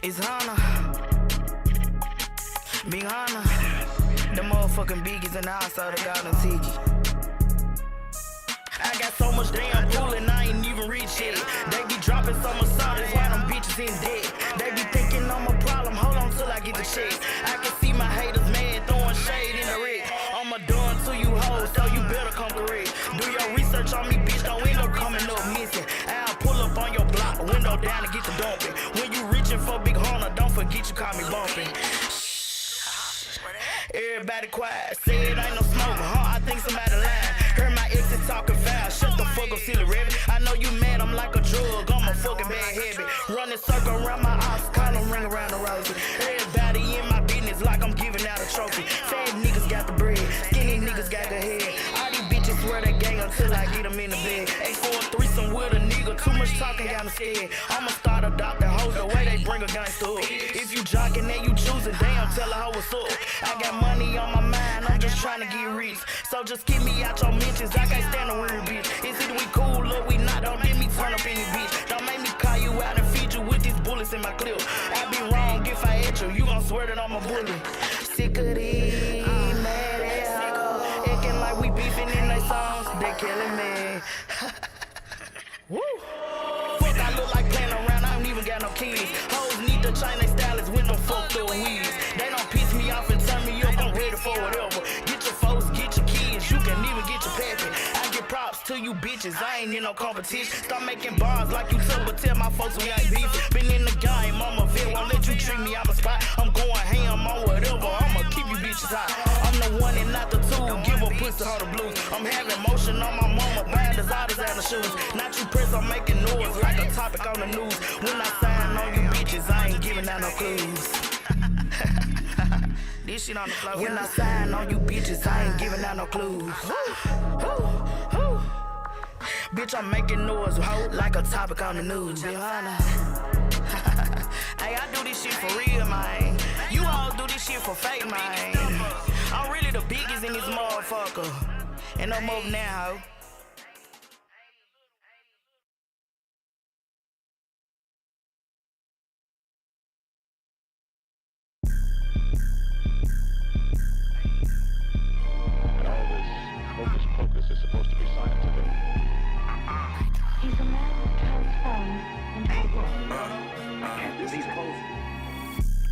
It's Hana, Big Hana, the motherfucking biggies and also the Golden Tiki. I got so much damn pool and I ain't even rich yet. They be dropping so much salt, that's why them bitches in debt. They be thinking I'm a problem, hold on till I get the check. I can see my haters mad, throwing shade in the wreck. I'ma do it to you hoes, so you better come correct. Do your research on me, bitch, don't end up coming up missing. I'll pull up on your block, window down and get the dumping. When you reaching for Big Hunter, don't forget you call me bumping. Everybody quiet, say it ain't no smoker, huh? I think somebody lying. Heard my exit talking foul, shut the fuck up, silly rabbit. I know you mad, I'm like a drug, I'm a fucking bad habit. Running circle around my ops, call them ring around the rosy. Everybody in my business like I'm giving out a trophy. Fat niggas got the bread, skinny niggas got the head. All these bitches swear they gang until I get them in the bed. Ain't for a threesome with a nigga, too much talking got me scared. I'ma start adopting hoes the way they bring a gangster up. If you jocking and you choosing, damn, tell her hoe what's up. I got money on my mind, I'm just trying to get rich. So just keep me out your mentions, I can't stand a weird bitch. It's either we cool or we not, don't let me turn up in your bitch. Don't make me call you out and feed you with these bullets in my clip. I be wrong if I hit you gon' swear that I'm a bully. Sick of these mad ass hoes, acting like we beefing in their songs, they killing me. Woo! Fuck, I look like playing around, I don't even got no kids. Hoes need to change their stylists with them fucked up weeds. They don't piss me off and turn me up, I'm ready for whatever. Get your folks, get your kids, you can even get your pappy. I give props to you bitches, I ain't in no competition. Stop making bars like you took, but tell my folks we ain't beef. Been in the game, I'm a vet, won't let you treat me out my spot. I'm going ham on whatever, I'ma keep you bitches hot. I'm the one and not the two, give a pussy her the blues. I'm having motion on my mama, bad as all and the shoes. Not you press, I'm making noise like a topic on the news. When I sign on you bitches, I ain't giving out no clues. This shit on the floor. When I sign on you bitches, I ain't giving out no clues. Bitch, I'm making noise, ho, like a topic on the news. Hey, I do this shit for real, man. You all do this shit for fake, man. I'm really the biggest in this motherfucker. And no more now, ho. Hocus pocus is supposed to be scientific. He's a man transformed into a Disease pose.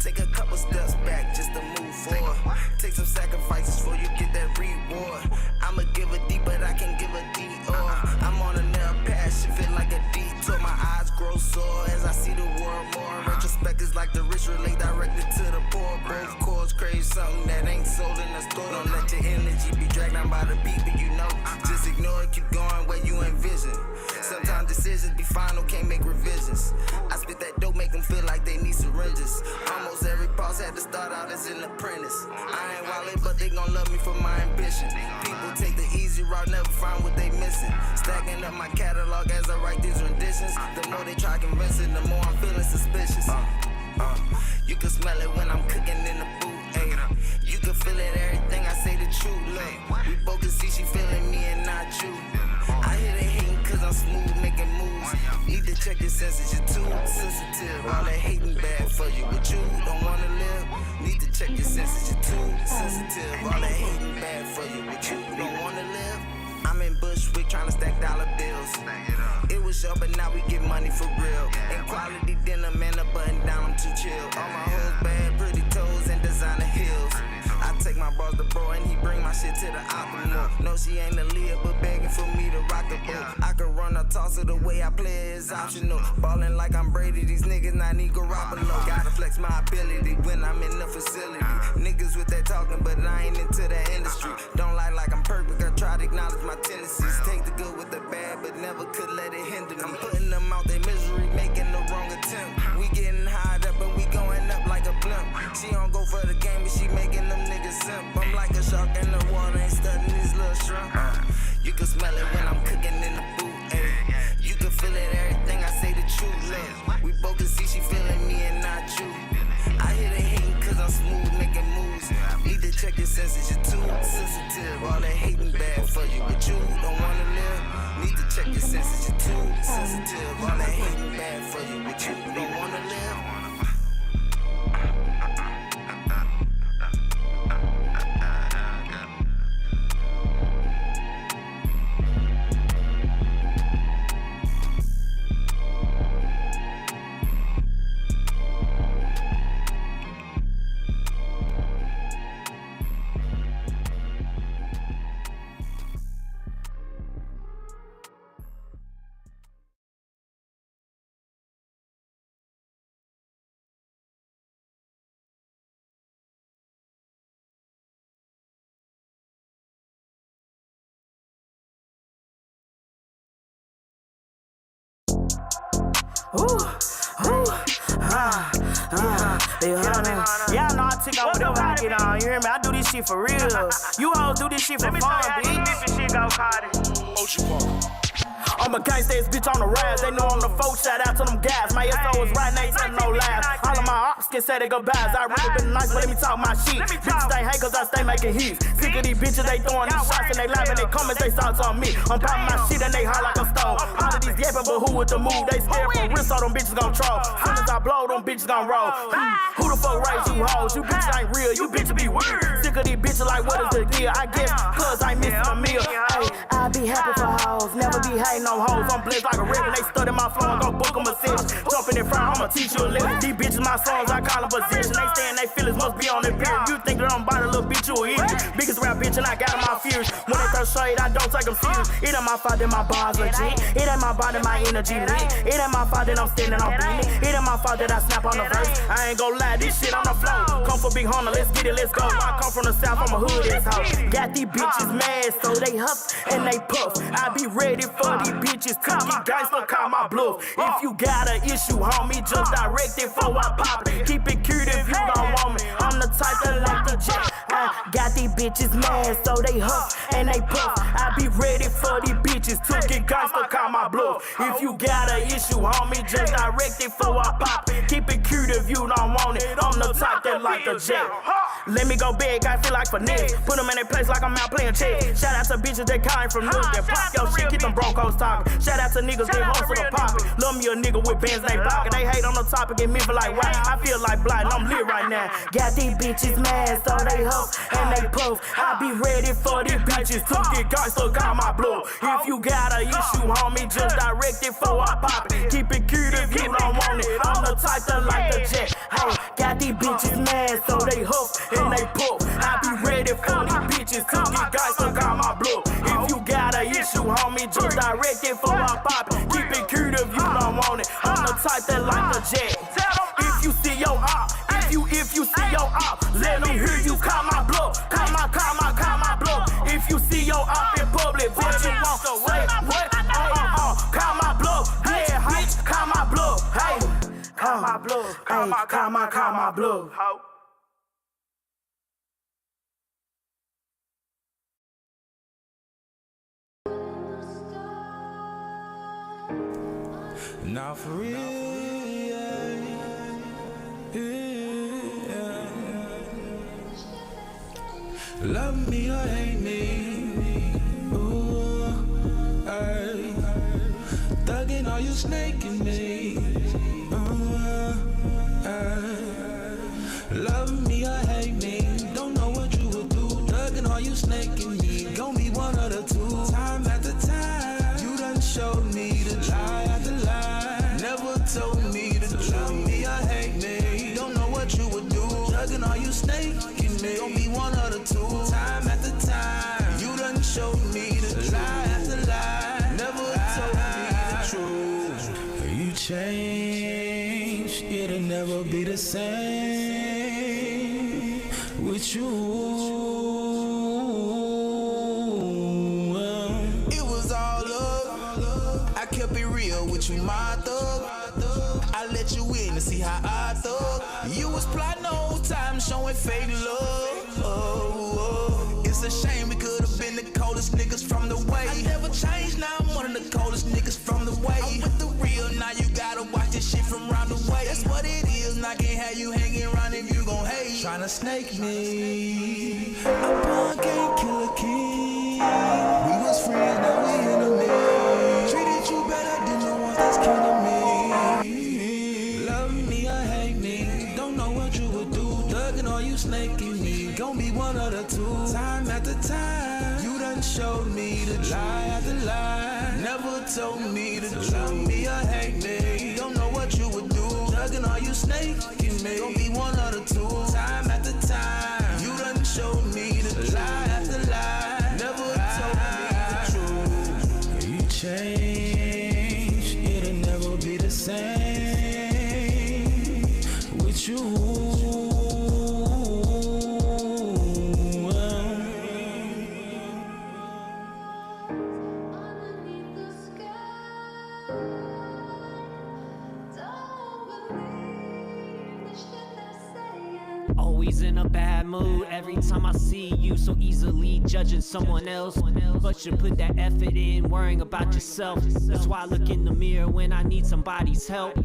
Take a couple steps back just to move forward. Take some sacrifices before you get that reward. I'ma give a D, but I can give a D or I'm on a narrow path, shit feel like a detour. My eyes grow sore as I see the world more. In retrospect, it's like the rich relate directed to the poor. Both chords crave something that ain't sold in the store. Don't let your energy be dragged down by the beat, but you know. Just ignore it, keep going where you envision. Sometimes decisions be final, can't make revisions. I spit that dope, make them feel like they need syringes. Almost every boss had to start out as an apprentice. I ain't wildin', but they gon' love me for my ambition. People take the easy route, never find what they missing. Stacking up my catalog as I write these renditions. The more they try convincing, the more I'm feeling suspicious. You can smell it when I'm cooking in the booth, ayy. You can feel it, everything I say the truth, look. We both can see she feeling me and not you. I hear they hating cause I'm smooth, making moves. Need to check your senses, you're too sensitive. All that hating bad for you, but you don't wanna live. Need to check your senses, you're too sensitive. All that hating bad for you, but you don't wanna live. I'm in Bushwick trying to stack dollar bills. It was up, but now we get money for real. And quality dinner, man, a button down, I'm too chill. All my hoes bad, pretty toes, and designer heels. I take my boss to bro and he bring my shit to the optimal. No, she ain't a leader, but begging for me to rock the boat. I could run or toss her, the way I play it is optional. Ballin' like I'm Brady, these niggas not need Garoppolo. Gotta flex my ability when I'm in the facility. Niggas with that talking, but I ain't into that industry. Don't lie like I'm perfect, I try to acknowledge my tendencies. Take the good with the bad, but never could let it hinder me. I'm putting them out their misery, making the wrong attempt. We getting high up, but we going up like a blimp. She don't go for the game, but she making them niggas simp. I'm like a shark in the water, ain't studying these little shrimp. You can smell it when I'm cooking in the booth, ayy. You can feel it, everything I say the truth, look. We both can see she feeling me and not you. I hear they hating cause I'm smooth, making moves. Need to check your senses, you're too sensitive. All that hating bad for you, but you don't wanna live. Need to check your senses, you're too sensitive. All that hating bad for you, but you don't wanna live. Big honey. Y'all know I take out whatever I get on. You hear me? I do this shit for real. You hoes do this shit for fun, bitch. This shit go, Cardi. Ocean Park. I'm a gangsta ass bitch on the rise. They know I'm the folk. Shout out to them guys. My SO is right, they tell no lies. All of my ops can say they goodbyes. I really been nice, but let me talk my shit. Bitches they hate cause I stay making hits. Sick of these bitches, they throwing these shots and they laughing, they comments, they thoughts on me. I'm popping my shit and they hot like a stove. All of these yapping, but who with the move? They scared for real, so them bitches gon' troll. Soon as I blow, them bitches gon' roll. Who the fuck raised you hoes? You bitches ain't real, you bitches be weird. Sick of these bitches like what is the deal? I guess cause I missing a meal. Hey, I be happy for hoes, never be hating no hoes. I'm blessed like a river, they study my flow and go book them a session. Jumping in front, I'ma teach you a lesson. These bitches my songs, I call them position. They saying they feelings must be on their period. You think that I'm body, little bitch, you a idiot. Biggest rap bitch and I got my fears. When they throw shade, I don't take them serious. It ain't my fault that my bars legit. It ain't my body, my energy lit. It ain't my fault that I'm standing on beat. It ain't my fault that I snap on the verse. I ain't gon' lie, this shit on the flow. Come for Big Hunter, let's get it, let's go. I come from the south, I'm a hood ass hoe. Got these bitches mad, so they huff and they puff. I be ready for these bitches to get gangsta, call my bluff. If you got an issue, homie, just direct it before I pop it. Keep it cute if you don't want me. I'm the type that like the jet. I got these bitches mad, so they huff and they puff. I be ready for these bitches to get gangsta, call my bluff. If you got an issue, homie, just direct it before I pop it. Keep it cute if you don't want it. I'm the type that like the jet. Let me go big, I feel like finesse. Put them in their place like I'm out playing chess. Shout out to bitches that came from Nook. That pop your shit, get them broncos talking. Shout out to niggas that hustle the poppin'. Love me a nigga with bands they pocket. They hate on the topic and me feel like why. I feel like blind, I'm lit right now. Got these bitches mad, so they huff and they puff. I be ready for these bitches to get gangsta, call my bluff. If you got an issue, homie, just direct it before I pop it. Keep it cute if you don't want it. I'm the type that like the jet. Hey, got these bitches mad, so they huff and they puff. I be ready for these bitches to get gangsta, call my bluff. If you got an issue, homie, just direct it before I pop it. Keep it cute if you don't want it. I'm the type that like the jet. If you see your op, if you see your op, let me hear you call my bluff. Call my bluff. If you see your op in public, what you want? Say what? Call my bluff. Yeah, bitch, call my bluff. Hey, call my bluff. Call my bluff. Now for real, yeah. Love me or hate me, ooh, ay. Thuggin', are you snaking me, ay. Love me or hate me, don't know what you would do. Thuggin', are you snaking me, gon' be one of the two. Time after time, you done showed me the lie after lie. Never told me the truth. Love me or hate me, don't know what you would do. Thuggin', are you snaking me, gon' be one of the two. Time after time, you done showed me the lie after lie. Never told me the truth. You changed, it'll never be the same with you. It was all love, I kept it real with you, my thug. I let you in to see how I thug. You was plotting the whole time, showing fake love. It's a shame we could have been the coldest niggas from the way. I never changed, now I'm one of the coldest niggas from the way. I'm with the real, now you gotta watch this shit from round the way. That's what it is, now I can't have you hanging around if you gon' hate. Tryna snake me, a punk ain't kill a king. We was friends, now we enemies. Treated you better than the ones that's killing me. Love me or hate me, don't know what you would do. Thuggin', are you snaking me, gon' be one of the two. Time after time, you done showed me the lie after lie. Never told me the truth. Love me or hate me, don't know what you would do. Thuggin', are you snaking me, gon' be one of the two. Time after time, you done showed me the lie after lie. Never told me the truth. You changed, it'll never be the same with you. Always in a bad mood every time I see you, so easily judging someone else. But you put that effort in, worrying about yourself. That's why I look in the mirror when I need somebody's help.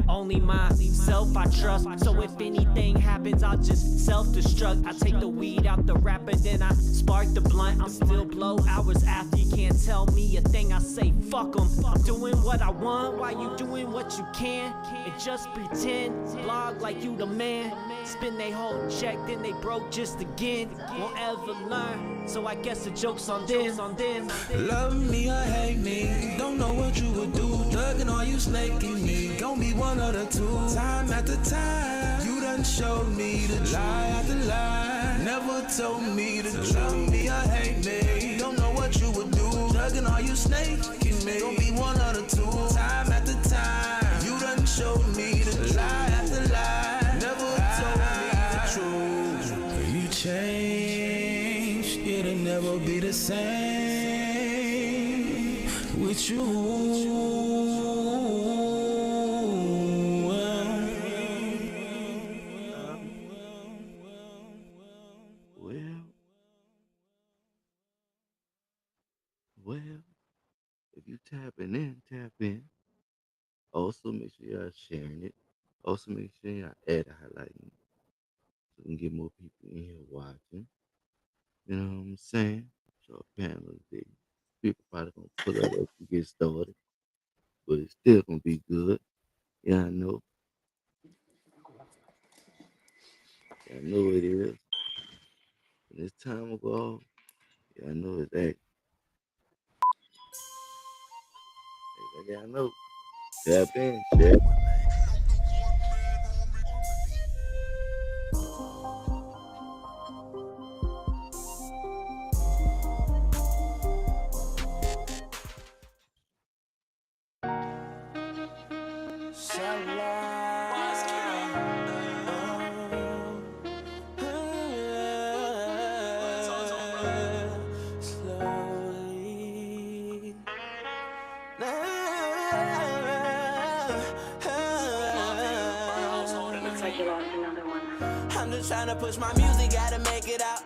Only myself I trust, so if anything happens, I'll just self-destruct. I take the weed out the wrapper, then I spark the blunt. I'm still blow hours after, you can't tell me a thing. I say fuck 'em. I'm doing what I want while you doing what you can, and just pretend, blog like you the man. Spend they whole check, then they broke just again. Won't ever learn, so I guess the joke's on them. Love me or hate me, don't know what you would do. Thugging or you snaking me, gon' be one of the two. Time after time, you done showed me the lie after lie. Never told me the truth. Love me or hate me, don't know what you would do. Thugging or you snaking me, gon' be one of the two. Time after time, you done showed me the lie after lie. Never told me the truth. You change, it'll never be the same with you. Well, if you tapping in, tap in. Also, make sure y'all sharing it. Also, make sure y'all add highlighting so we can get more people in here watching. You know what I'm saying? So, panel today. People probably gonna pull up as we get started, but it's still gonna be good. Yeah, I know. I know it is. And this time ago, yeah, I know it's that. Yeah, I know. Tap in, share. I'm just tryna push my music, gotta make it out.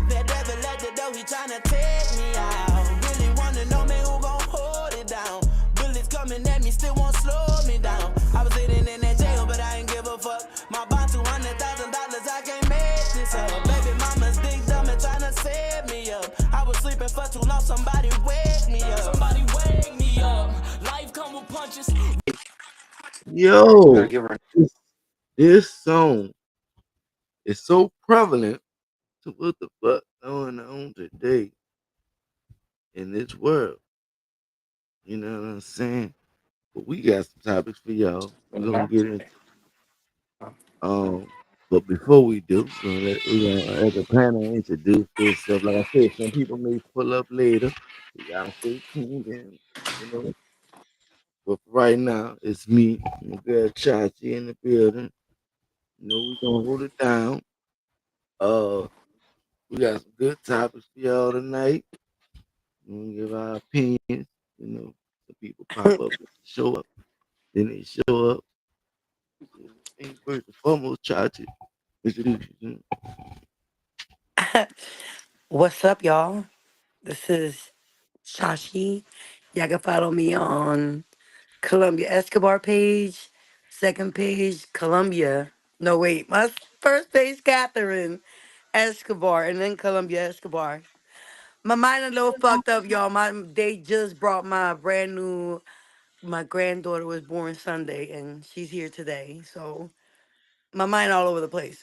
That devil at the door, he tryna take me out. Really wanna know me who gon' hold it down. Bullets coming at me, still won't slow me down. I was sitting in that jail, but I ain't give a fuck. My bond $200,000, I can't make this up. Baby mama's dick dumb and tryna set me up. I was sleeping for too long, somebody wake me up. Somebody wake me up. Life come with punches. Yo, this song is so prevalent to what the fuck going on today in this world. You know what I'm saying? But we got some topics for y'all. We're gonna get into. But before we do, we're gonna let the panel introduce themselves. Like I said, some people may pull up later. You gotta stay tuned in, you know. But for right now, it's me, my girl Chachi in the building. You know, we're gonna hold it down. Uh, we got some good topics for y'all tonight. We're gonna give our opinions. You know, some people pop up, show up, then they show up. And first and foremost, Chachi, introduce you. What's up, y'all? This is Shashi. Y'all can follow me on Columbia Escobar page, second page, Columbia. No, wait, my first page, Catherine Escobar, and then Columbia Escobar. My mind a little fucked up, y'all. They just brought my brand new. My granddaughter was born Sunday, and she's here today. So my mind all over the place.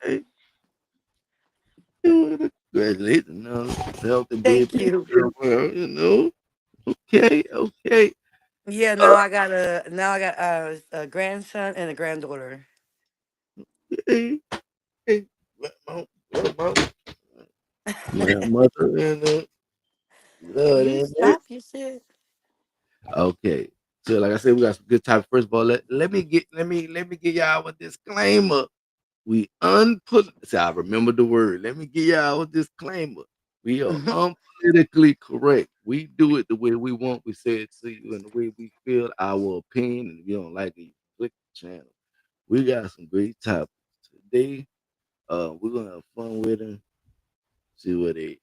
Hey, congratulations, healthy Thank baby. you. Well, you know. Okay, okay. Yeah, All now I got a grandson and a granddaughter. right. Hey, grandma, grandmother, and blood You in it. stop your shit. Okay. So, like I said, we got some good topics. First of all, let me give y'all a disclaimer. We unput. See, I remember the word. Let me give y'all a disclaimer. We are unpolitically correct. We do it the way we want. We say it to you in the way we feel. Our opinion. And if you don't like it, you click the channel. We got some great topics today. We're gonna have fun with them. See where they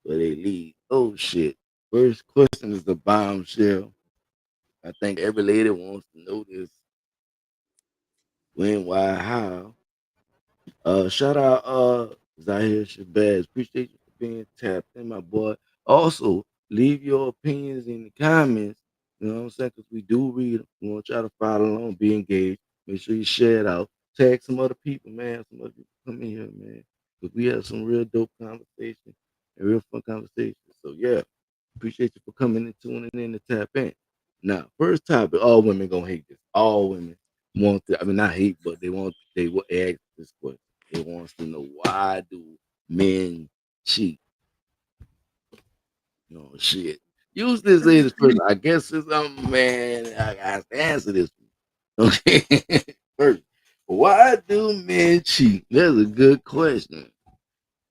lead. Oh shit! First question is the bombshell. I think every lady wants to know this: when, why, how. Shout out Zahir Shabazz. Appreciate you for being tapped in, my boy. Also, leave your opinions in the comments. You know what I'm saying? Because we do read them. We want y'all to follow along, be engaged. Make sure you share it out. Tag some other people, man. Some other people come in here, man. Because we have some real dope conversation and real fun conversation. So yeah, appreciate you for coming and tuning in to tap in. Now, first topic, all women gonna hate this. All women want to, I mean not hate, but they will ask this question. It wants to know why do men cheat? No shit. Usually say this person. I guess it's man. I got to answer this. Okay. First, why do men cheat? That's a good question.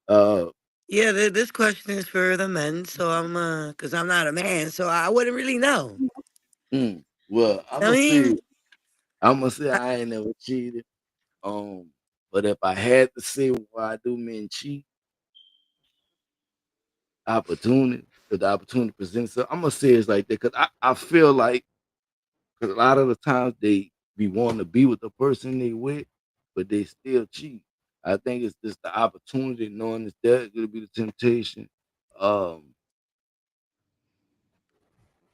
Uh, Yeah, this question is for the men, so cause I'm not a man, so I wouldn't really know. well, I mean, I'm gonna say I, I ain't never cheated. Um, but if I had to say why do men cheat, opportunity, if the opportunity presents itself, I'm gonna say it's like that because I feel like because a lot of the times they be wanting to be with the person they with, but they still cheat. I think it's just the opportunity, knowing it's there, gonna be the temptation. Um,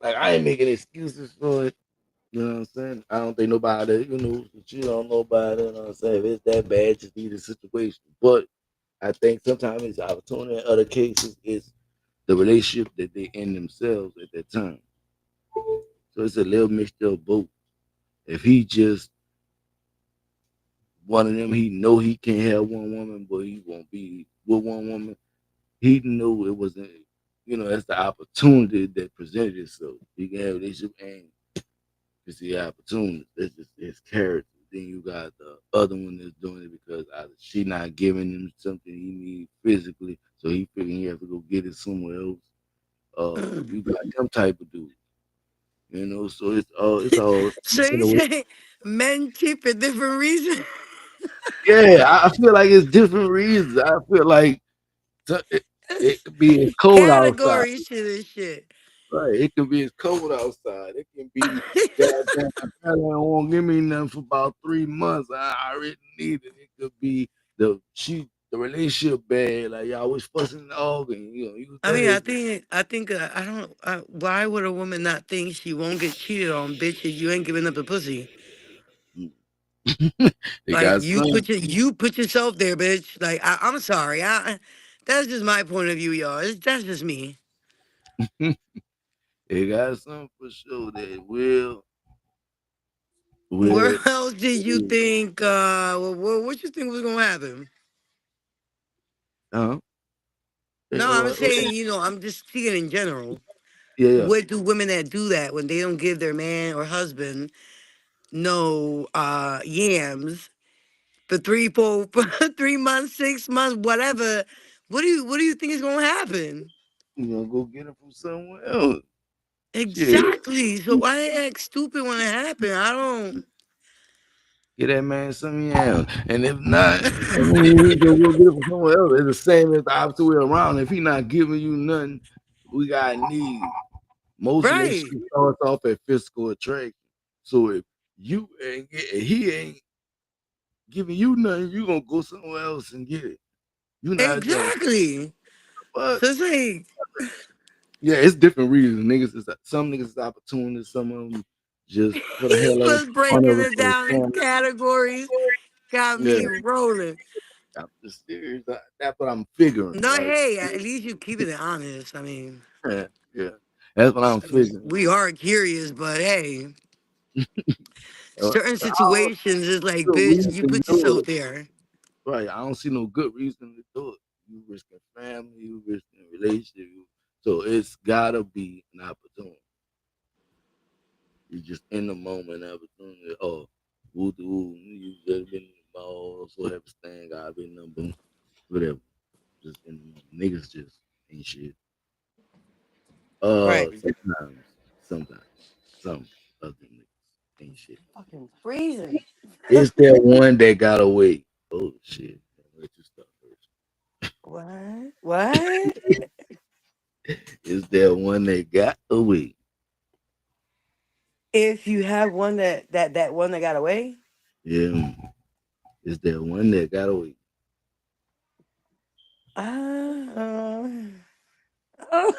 like I ain't making excuses for it. You know what I'm saying? I don't think nobody, cheat on nobody. You know what I'm saying? If it's that bad, just need a situation. But I think sometimes it's opportunity. In other cases, it's the relationship that they in themselves at that time. So it's a little mixture of both. If he just one of them, he know he can't have one woman, but he won't be with one woman. He knew it wasn't, that's the opportunity that presented itself. He can have a relationship and it's the opportunity. That's just his character. Then you got the other one that's doing it because either she not giving him something he needs physically, so he figuring he have to go get it somewhere else. You got them type of dudes, So it's all so in you a way. say men cheat for different reasons? Yeah, I feel like it's different reasons. I feel like it could be it's cold outside. Categories to this shit. Right. It could be it's cold outside. It can be goddamn my family won't give me nothing for about 3 months. I already need it. It could be the relationship bad, like y'all always fussing and arguing, use I that mean, as I don't. Why would a woman not think she won't get cheated on, bitch? If you ain't giving up the pussy, they like got some. you put yourself there, bitch. Like I'm sorry, that's just my point of view, y'all. That's just me. They got some for sure that Where will else did you think? What you think was gonna happen? uh No, I'm saying, I'm just speaking in general. yeah, yeah. What do women that do that when they don't give their man or husband no yams for 3 months, 6 months, whatever? What do you think is gonna happen? You gonna go get it from somewhere else. Shit. Exactly. So why they act stupid when it happen? I don't. Get that man some yams. And if not, I mean, he can go get it from somewhere else. It's the same as the opposite way around. If he not giving you nothing, we got need. Most Right. relationships start off at physical attraction. So if if he ain't giving you nothing, you gonna go somewhere else and get it. You not just Exactly. but So it's like yeah, it's different reasons. Some niggas is opportunists, some of them just for the he hell of it, was fun breaking of it it for the down in family. categories, got Yeah, me rolling. I'm just serious. That's what I'm figuring. No, Like, hey, at least you keeping it honest. I mean, yeah, yeah. That's what I'm figuring. we are curious, but hey, certain I don't situations is see like, no bitch, reason you to put do yourself it. there. Right. I don't see no good reason to do it. You risking family, you risking relationship. So it's gotta be an opportunity. You just in the moment opportunity. Oh, woo woo, you just been in the mall, so have a stand, gotta be number whatever. Just in the moment. Niggas just ain't shit. Right. Sometimes. Some other niggas. Ain't shit. Fucking freezing. Is there one that got away? Oh shit. Let you start first. What? What? Is there one that got away? If you have one that one that got away, Yeah. Is there one that got away? uh, oh,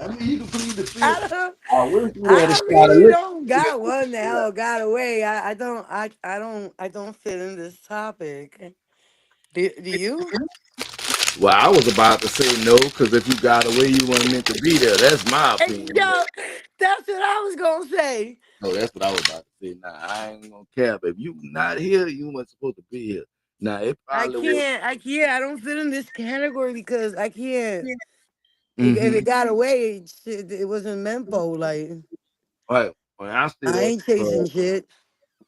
I mean, you can plead the fifth. I don't, I wish you had a I shot of really liquor. don't got one that hell got away. I don't fit in this topic. Do you? Well, I was about to say no, because if you got away, you weren't meant to be there. That's my Hey, opinion. yo, that's what I was gonna say. No, that's what I was about to say. Nah, I ain't gonna cap. If you not here, you weren't supposed to be here. Now it I probably was. can't. I can't. I don't fit in this category because I can't. If Mm-hmm. it got away, shit, it wasn't meant for. Like Right. When I say I that, ain't chasing shit.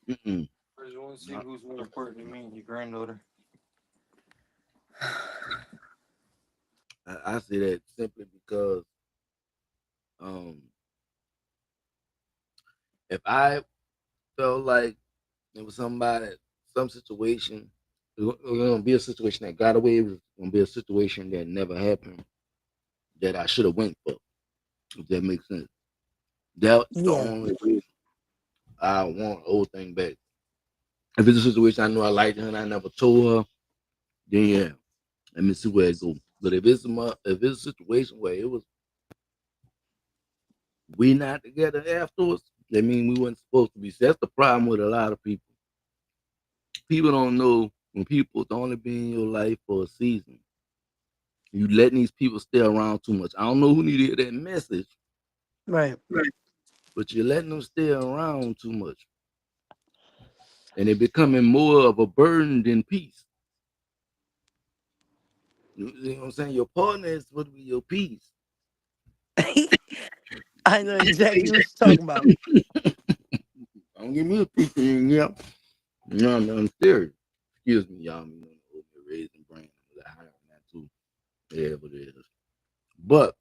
mm-mm. I just want to see who's more important to me, your granddaughter. I say that simply because um, if I felt like it was somebody, some situation, it was gonna be a situation that got away. It was gonna be a situation that never happened that I should have went for. If that makes sense. That's the Yeah. only reason I want the old thing back. If it's a situation I know I liked her and I never told her, then yeah, let me see where it goes. But if it's a situation where it was we not together afterwards, that mean we weren't supposed to be. So that's the problem with a lot of people. People don't know when people only be in your life for a season. You letting these people stay around too much. I don't know who needed that message, Right. but you're letting them stay around too much. And they're becoming more of a burden than peace. You know what I'm saying? Your partner is supposed to be your peace. I know exactly what you're talking about. Don't give me a peace in here. No, I'm serious. Excuse me, y'all. You know, raising brain. I higher than that too. Yeah, but it is. But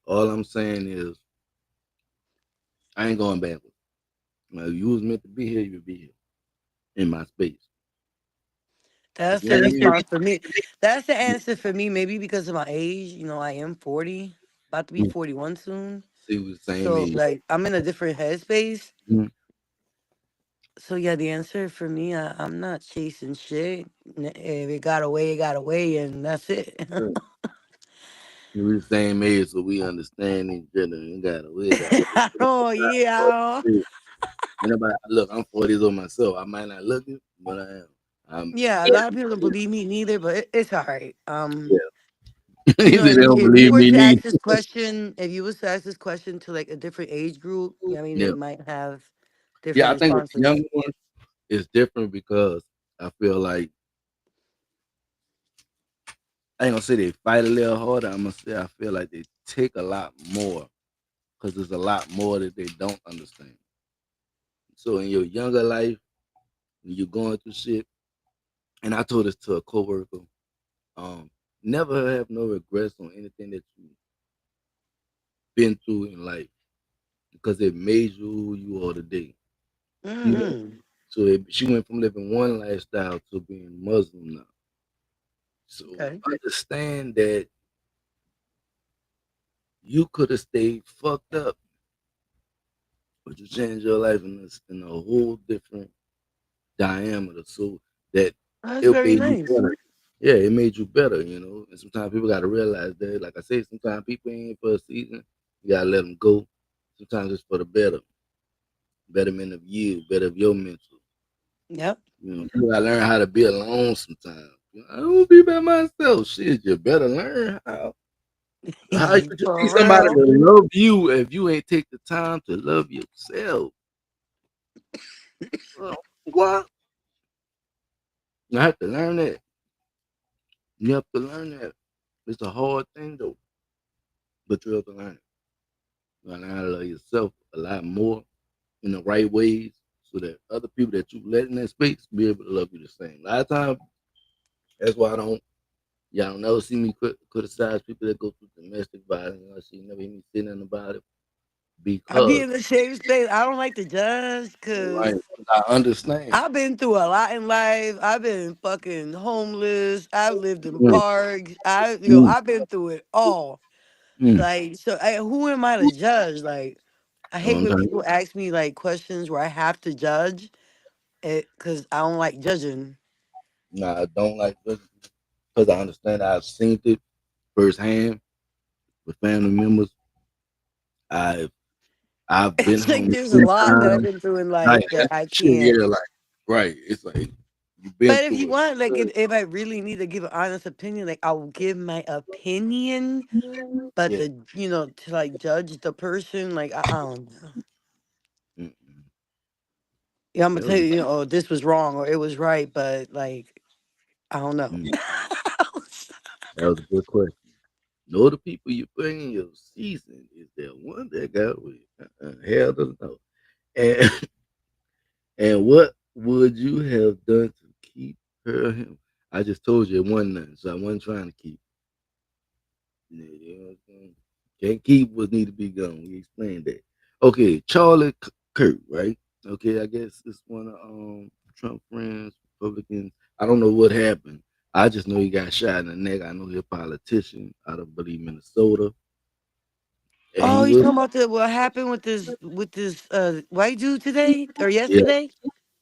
all I'm saying is I ain't going backwards. Now, if you was meant to be here, you would be here in my space. If That's you the ain't here, response for me. That's the answer for me. Maybe because of my age. You know, I am 40, about to be 41 soon. see, we the same So age. like, I'm in a different headspace. Mhm. So yeah, the answer for me, I'm not chasing shit. If it got away, it got away, and that's it. We the same age, so we understand each other. We got it. We got Oh yeah, it. Anybody, look, I'm 40 years old myself. I might not look it, but I am. I'm yeah. A lot of people don't believe me neither, but it's all right. yeah. You He know, said they don't if you believe were me to ask neither. this question, if you was to ask this question to like a different age group, I mean, Yeah. they might have Yeah, different I think with the responses. younger ones, it's different because I feel like I ain't gonna say they fight a little harder. I'm gonna say I feel like they take a lot more because there's a lot more that they don't understand. So in your younger life, when you're going through shit, and I told this to a coworker, um, never have no regrets on anything that you've been through in life because it made you who you are today. You know? Hmm. So she went from living one lifestyle to being Muslim now. So Okay. understand that you could have stayed fucked up, but you changed your life in a whole different diameter. So that That's it very made you nice. better. Yeah, it made you better, you know. And sometimes people got to realize that, like I said, sometimes people ain't for a season. You gotta let them go. Sometimes it's for the betterment of you, better of your mental. Yep. You know, you gotta learn how to be alone sometimes. You know, I don't be by myself. Shit, you better learn how. How you just be For somebody to real. love you if you ain't take the time to love yourself? What? You have to learn that. You have to learn that. It's a hard thing though, but you have to learn it. You gotta learn how to love yourself a lot more in the right ways so that other people that you let in that space be able to love you the same. A lot of times, that's why I don't Y'all don't never see me criticize people that go through domestic violence. I see never hear me say nothing about it I be because in the same state. I don't like to judge right, because I understand. I've been through a lot in life. I've been fucking homeless. I've lived in Mm, parks. mm, I've been through it all. mm. Like, so who am I to judge? Like, I You know hate what I'm when saying? people ask me like questions where I have to judge it because I don't like judging. Nah, I don't like because I understand. I've seen it firsthand with family members. I've I've been It's like home there's a three lot that I've times. been through in Like life that I shit, can't. yeah, like right. It's like you've been But if you through want, like, it. if I really need to give an honest opinion, like, I'll give my opinion. But Yeah. to like judge the person, like, I don't know. Mm-mm. Yeah, I'm gonna That tell was you, oh, this was wrong or it was right, but like, I don't know. mm, that was a good question. Know the people you bring in your season. Is there one that got with hell doesn't know. And and what would you have done to keep her or him? I just told you it wasn't nothing, so I wasn't trying to keep. Yeah, you know what I'm saying? Can't keep what need to be gone. We explained that. Okay, Charlie Kirk, right? Okay, I guess it's one of Trump friends, Republicans. I don't know what happened. I just know he got shot in the neck. I know he's a politician out of believe Minnesota. And he Oh, you was talking about what happened with this white dude today or yeah, yesterday?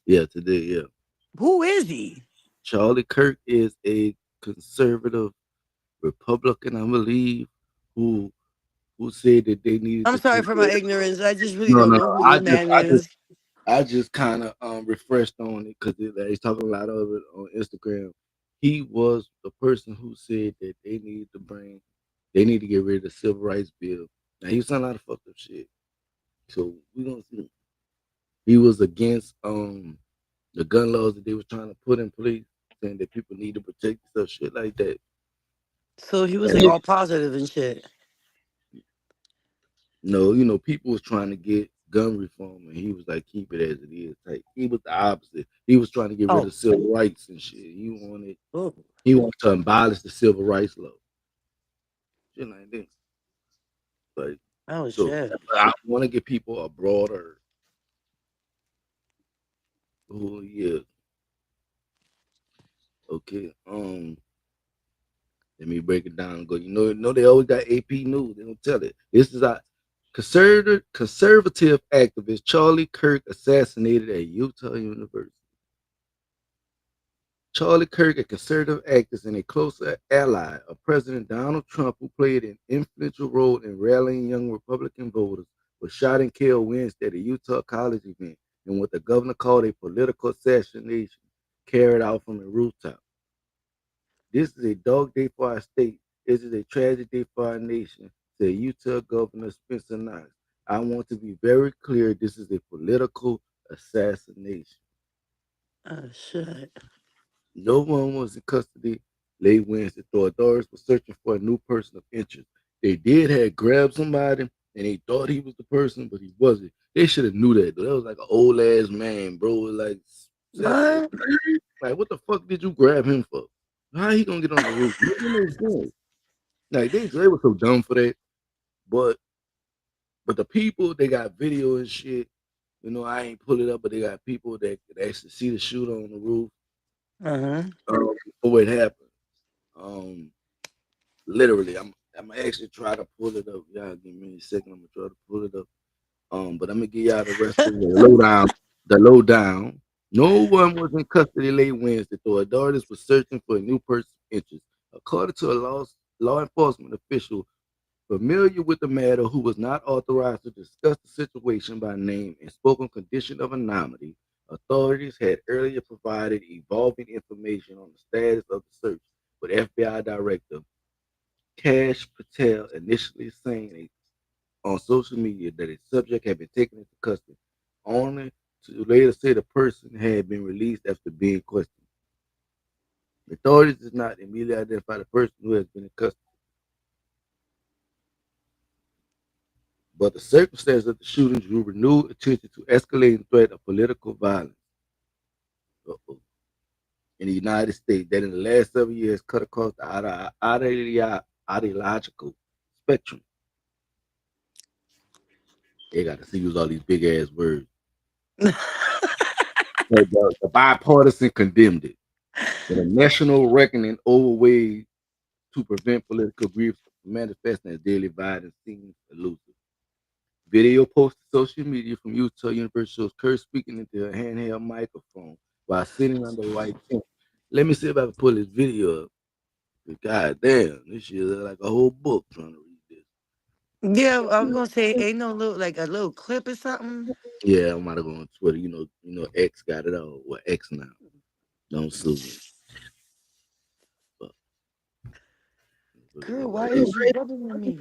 yeah, today, yeah. Who is he? Charlie Kirk is a conservative Republican, I believe, who who said that they needed I'm to sorry take for my care. ignorance. I just really No, don't no, know who I this just man I just is. I just kind of refreshed on it because he's talking a lot of it on Instagram. He was the person who said that they need to get rid of the civil rights bill. Now he was saying a lot of fucked up shit. So we gonna see. He was against the gun laws that they were trying to put in place, saying that people need to protect themselves, shit like that. So he was like And all positive and shit. no, people was trying to get gun reform, and he was like, keep it as it is. Like he was the opposite. He was trying to get rid Oh, of civil rights and shit. oh, He wanted to abolish the civil rights law, shit like this. Like oh so, shit. I want to give people a broader who he is. Okay, let me break it down and go. They always got AP News. They don't tell it. This is a conservative activist Charlie Kirk assassinated at Utah University. Charlie Kirk, a conservative activist and a close ally of President Donald Trump, who played an influential role in rallying young Republican voters, was shot and killed Wednesday at a Utah college event in what the governor called a political assassination carried out from a rooftop. This is a dog day for our state. This is a tragic day for our nation, said Utah Governor Spencer Knox. I want to be very clear this is a political assassination. Oh shit. No one was in custody late Wednesday, though authorities were searching for a new person of interest. They did have grabbed somebody and they thought he was the person, but he wasn't. They should have knew that though. That was like an old ass man, bro. Like 70. What? Like what the fuck did you grab him for? How he gonna get on the roof? It didn't make sense. Like they were so dumb for that. But the people they got video and shit. I ain't pull it up, but they got people that could actually see the shooter on the roof Uh-huh. before it happened. Um, literally, I'm actually try to pull it up. Y'all give me a second. I'm gonna try to pull it up. But I'm gonna give y'all the rest of the lowdown. The lowdown. No one was in custody late Wednesday, though authorities were searching for a new person's interest. According to a law enforcement official familiar with the matter who was not authorized to discuss the situation by name and spoke on condition of anonymity, authorities had earlier provided evolving information on the status of the search, with FBI Director Kash Patel initially saying on social media that a subject had been taken into custody, only to later say the person had been released after being questioned. Authorities did not immediately identify the person who has been in custody, but the circumstances of the shooting drew renewed attention to escalating threat of political violence. Uh-oh. in the United States that in the last several years cut across the ideological spectrum. They got to see use all these big ass words. The bipartisan condemned it. But a national reckoning over ways to prevent political grief from manifesting as daily violence seems elusive. Video posted to social media from Utah University shows Kurt speaking into a handheld microphone while sitting under a white tent. Let me see if I can pull this video up. God damn, this shit is like a whole book trying to read this. Yeah, I was gonna say, ain't no little like a little clip or something. Yeah, I might have gone on Twitter. You know, X got it all. Well, X now. Don't sue me. But, Girl, why is you bugging me?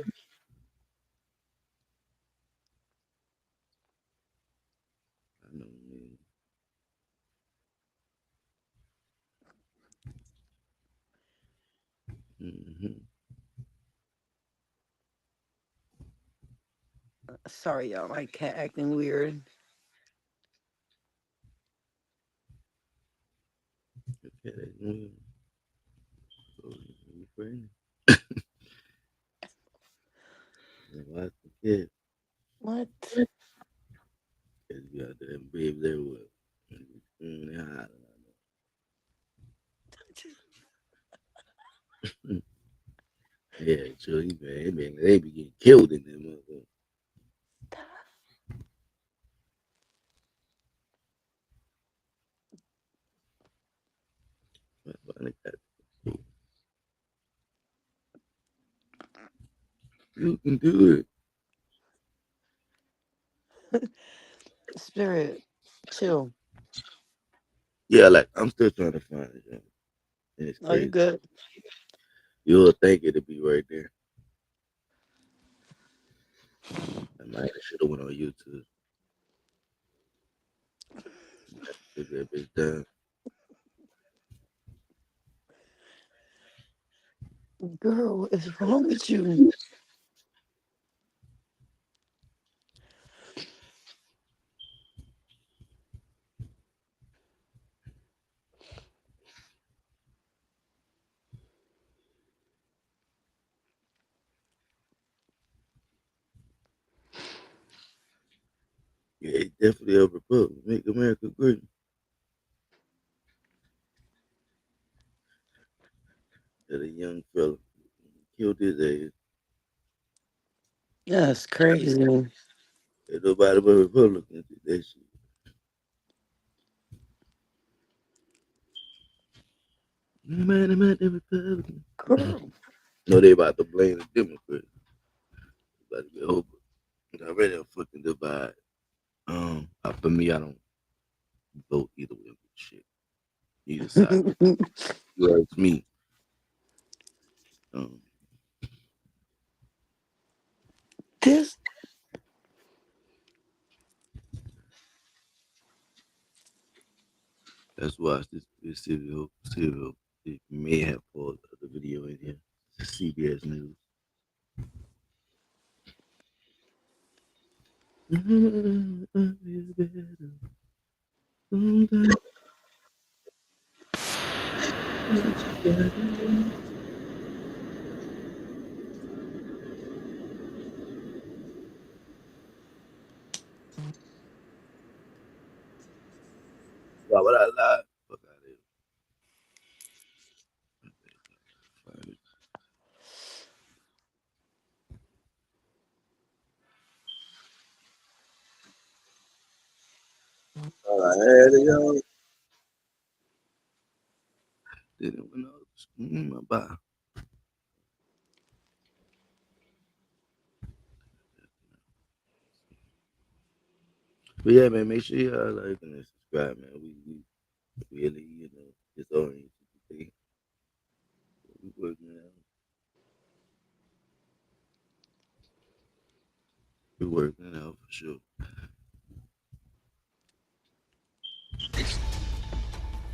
I know, man. Mm-hmm. Sorry, y'all. My cat acting weird. Okay, you friend? Watch the kid. What? Cause you out there and babes everywhere. And hollering. Yeah, sure, man, they be getting killed in them motherfuckers. You can do it. Spirit, chill. Yeah, like I'm still trying to find it. And it's Are you crazy. good? You'll think it'll be right there. I might should have went on YouTube. Took that bitch down. Girl, what is wrong with you? Yeah, he definitely a Republican. Make America great. That a young fella killed his ass. That's crazy. Ain't nobody but Republicans did that shit. Man, I'm at the Republicans. Girl. No, they about to blame the Democrats. About to get over. Already a fucking divide. For me, I don't vote either way. Shit, either side. You ask me. This Let's watch this civil. It may have pulled the video in here. CBS News. Why would I lie? Fuck out of here. I had it, y'all. Didn't win my bye. But yeah, man, make sure y'all like and subscribe, man. We really, it's oriented today. We working it out. We working it out for sure.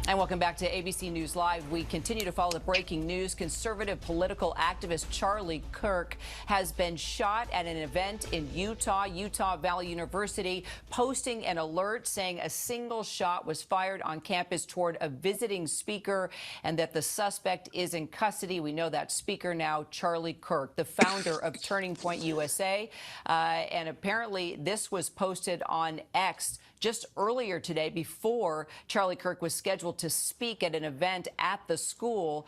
And welcome back to ABC News Live. We continue to follow the breaking news. Conservative political activist Charlie Kirk has been shot at an event in Utah Valley University, posting an alert saying a single shot was fired on campus toward a visiting speaker and that the suspect is in custody. We know that speaker now, Charlie Kirk, the founder of Turning Point USA. And apparently this was posted on X just earlier today before Charlie Kirk was scheduled to speak at an event at the school.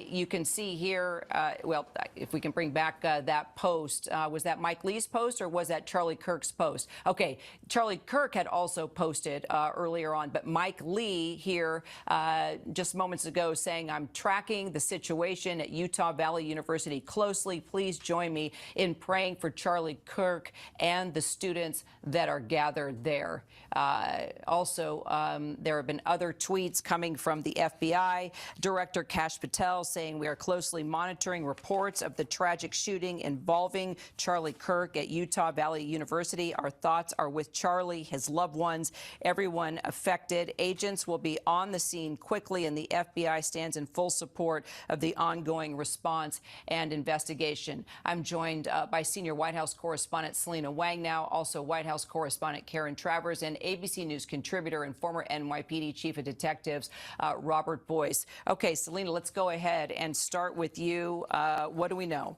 You can see here, well, if we can bring back that post, was that Mike Lee's post or was that Charlie Kirk's post? Okay, Charlie Kirk had also posted earlier on, but Mike Lee here just moments ago saying, I'm tracking the situation at Utah Valley University closely. Please join me in praying for Charlie Kirk and the students that are gathered there. Also, there have been other tweets coming from the FBI. Director Kash Patel saying we are closely monitoring reports of the tragic shooting involving Charlie Kirk at Utah Valley University. Our thoughts are with Charlie, his loved ones, everyone affected. Agents will be on the scene quickly, and the FBI stands in full support of the ongoing response and investigation. I'm joined by senior White House correspondent Selena Wang now, also White House correspondent Karen Travers, and ABC News contributor and former NYPD chief of detectives Robert Boyce. Okay, Selena, let's go ahead and start with you. What do we know?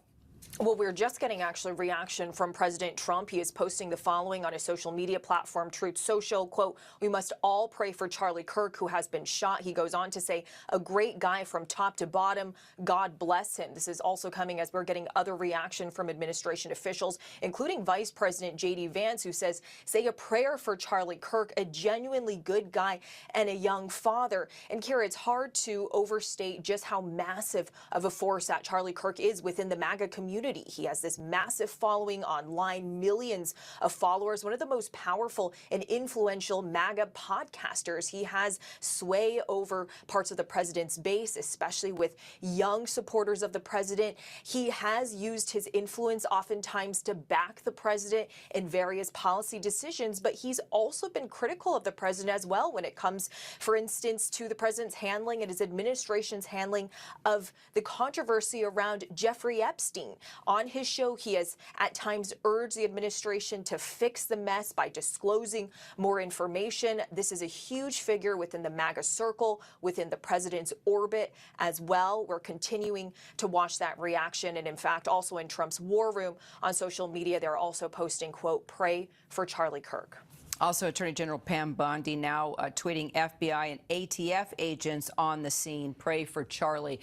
Well, we're just getting actually reaction from President Trump. He is posting the following on his social media platform, Truth Social. Quote, we must all pray for Charlie Kirk, who has been shot. He goes on to say, a great guy from top to bottom. God bless him. This is also coming as we're getting other reaction from administration officials, including Vice President J.D. Vance, who says, say a prayer for Charlie Kirk, a genuinely good guy and a young father. And Kira, it's hard to overstate just how massive of a force that Charlie Kirk is within the MAGA community. He has this massive following online, millions of followers, one of the most powerful and influential MAGA podcasters. He has sway over parts of the president's base, especially with young supporters of the president. He has used his influence oftentimes to back the president in various policy decisions, but he's also been critical of the president as well when it comes, for instance, to the president's handling and his administration's handling of the controversy around Jeffrey Epstein. On his show, he has at times urged the administration to fix the mess by disclosing more information. This is a huge figure within the MAGA circle, within the president's orbit as well. We're continuing to watch that reaction. And in fact, also in Trump's war room on social media, they're also posting, quote, pray for Charlie Kirk. Also, Attorney General Pam Bondi now tweeting FBI and ATF agents on the scene. Pray for Charlie.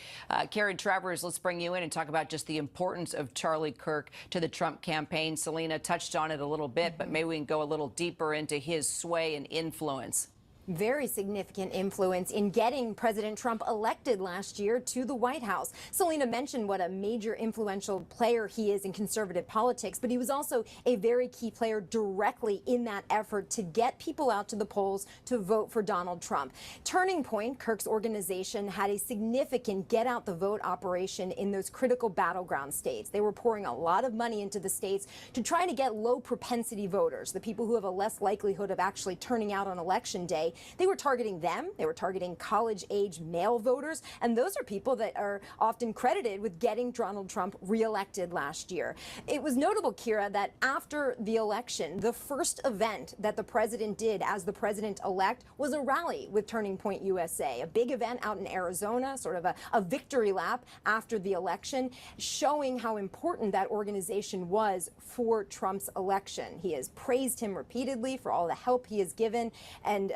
Karen Travers, let's bring you in and talk about just the importance of Charlie Kirk to the Trump campaign. Selena touched on it a little bit, but maybe we can go a little deeper into his sway and influence. Very significant influence in getting President Trump elected last year to the White House. Selena mentioned what a major influential player he is in conservative politics, but he was also a very key player directly in that effort to get people out to the polls to vote for Donald Trump. Turning Point, Kirk's organization, had a significant get out the vote operation in those critical battleground states. They were pouring a lot of money into the states to try to get low propensity voters, the people who have a less likelihood of actually turning out on election day. They were targeting them. They were targeting college-age male voters. And those are people that are often credited with getting Donald Trump reelected last year. It was notable, Kira, that after the election, the first event that the president did as the president-elect was a rally with Turning Point USA, a big event out in Arizona, sort of a victory lap after the election, showing how important that organization was for Trump's election. He has praised him repeatedly for all the help he has given, and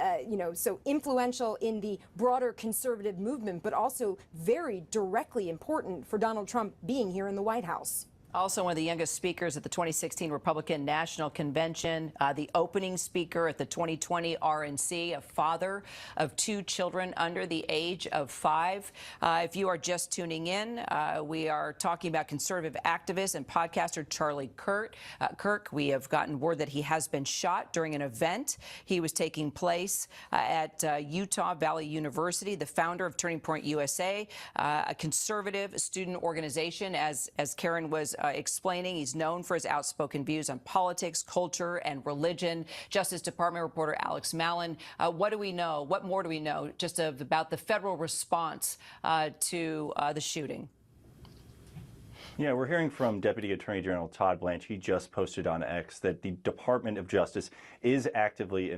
so influential in the broader conservative movement, but also very directly important for Donald Trump being here in the White House. Also one of the youngest speakers at the 2016 Republican National Convention, the opening speaker at the 2020 RNC, a father of 2 children under the age of 5. If you are just tuning in, we are talking about conservative activist and podcaster Charlie Kirk. We have gotten word that he has been shot during an event. He was taking place at Utah Valley University, the founder of Turning Point USA, a conservative student organization, as Karen was explaining he's known for his outspoken views on politics, culture, and religion. Justice Department reporter Alex Mallon, what do we know? What more do we know just about the federal response to the shooting? Yeah, we're hearing from Deputy Attorney General Todd Blanche. He just posted on X that the Department of Justice is actively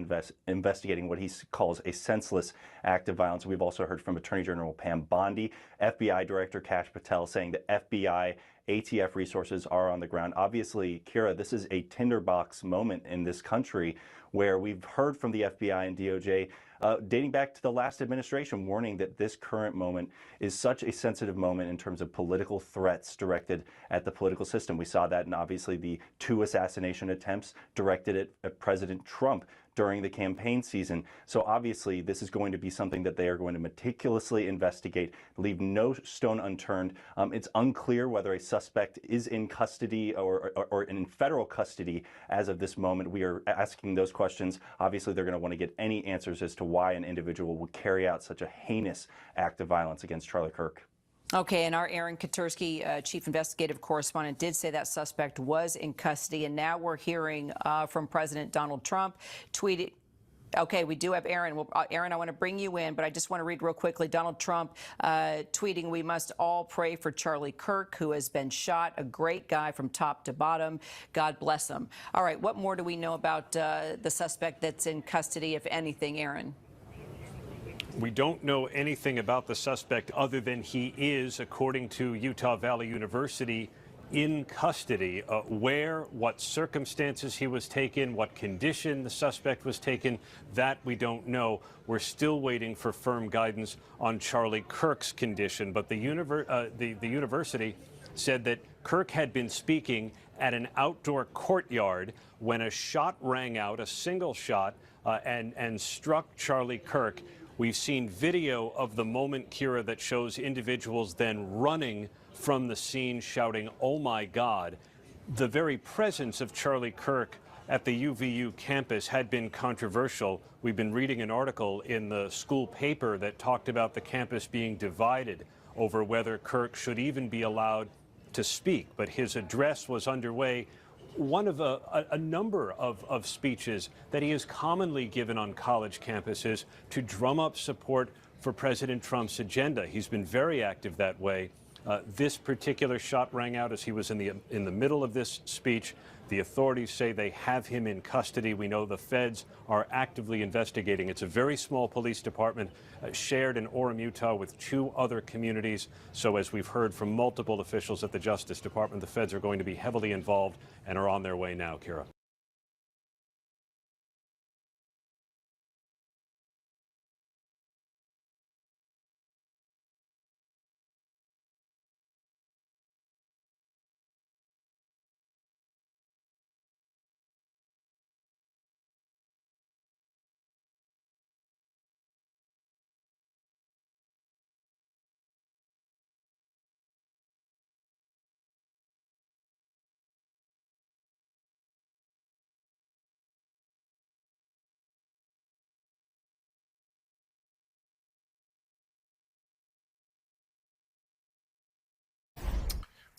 investigating what he calls a senseless act of violence. We've also heard from Attorney General Pam Bondi, FBI Director Kash Patel saying that FBI ATF resources are on the ground. Obviously, Kira, this is a tinderbox moment in this country where we've heard from the FBI and DOJ dating back to the last administration, warning that this current moment is such a sensitive moment in terms of political threats directed at the political system. We saw that in obviously the 2 assassination attempts directed at President Trump during the campaign season. So obviously this is going to be something that they are going to meticulously investigate, leave no stone unturned. It's unclear whether a suspect is in custody or in federal custody as of this moment. We are asking those questions. Obviously they're going to want to get any answers as to why an individual would carry out such a heinous act of violence against Charlie Kirk. Okay, and our Aaron Katursky, chief investigative correspondent, did say that suspect was in custody, and now we're hearing from President Donald Trump tweeting. Okay, we do have Aaron. Well, Aaron, I want to bring you in, but I just want to read real quickly. Donald Trump tweeting, "We must all pray for Charlie Kirk, who has been shot. A great guy from top to bottom. God bless him." All right, what more do we know about the suspect that's in custody, if anything, Aaron? We don't know anything about the suspect other than he is, according to Utah Valley University, in custody. Where, what circumstances he was taken, what condition the suspect was taken, that we don't know. We're still waiting for firm guidance on Charlie Kirk's condition. But the university said that Kirk had been speaking at an outdoor courtyard when a shot rang out, a single shot, and struck Charlie Kirk. We've seen video of the moment, Kira, that shows individuals then running from the scene shouting, "Oh my God." The very presence of Charlie Kirk at the UVU campus had been controversial. We've been reading an article in the school paper that talked about the campus being divided over whether Kirk should even be allowed to speak. But his address was underway, one of a number of speeches that he has commonly given on college campuses to drum up support for President Trump's agenda. He's been very active that way. This particular shot rang out as he was in the middle of this speech. The authorities say they have him in custody. We know the feds are actively investigating. It's a very small police department shared in Orem, Utah with 2 other communities. So as we've heard from multiple officials at the Justice Department, the feds are going to be heavily involved and are on their way now, Kira.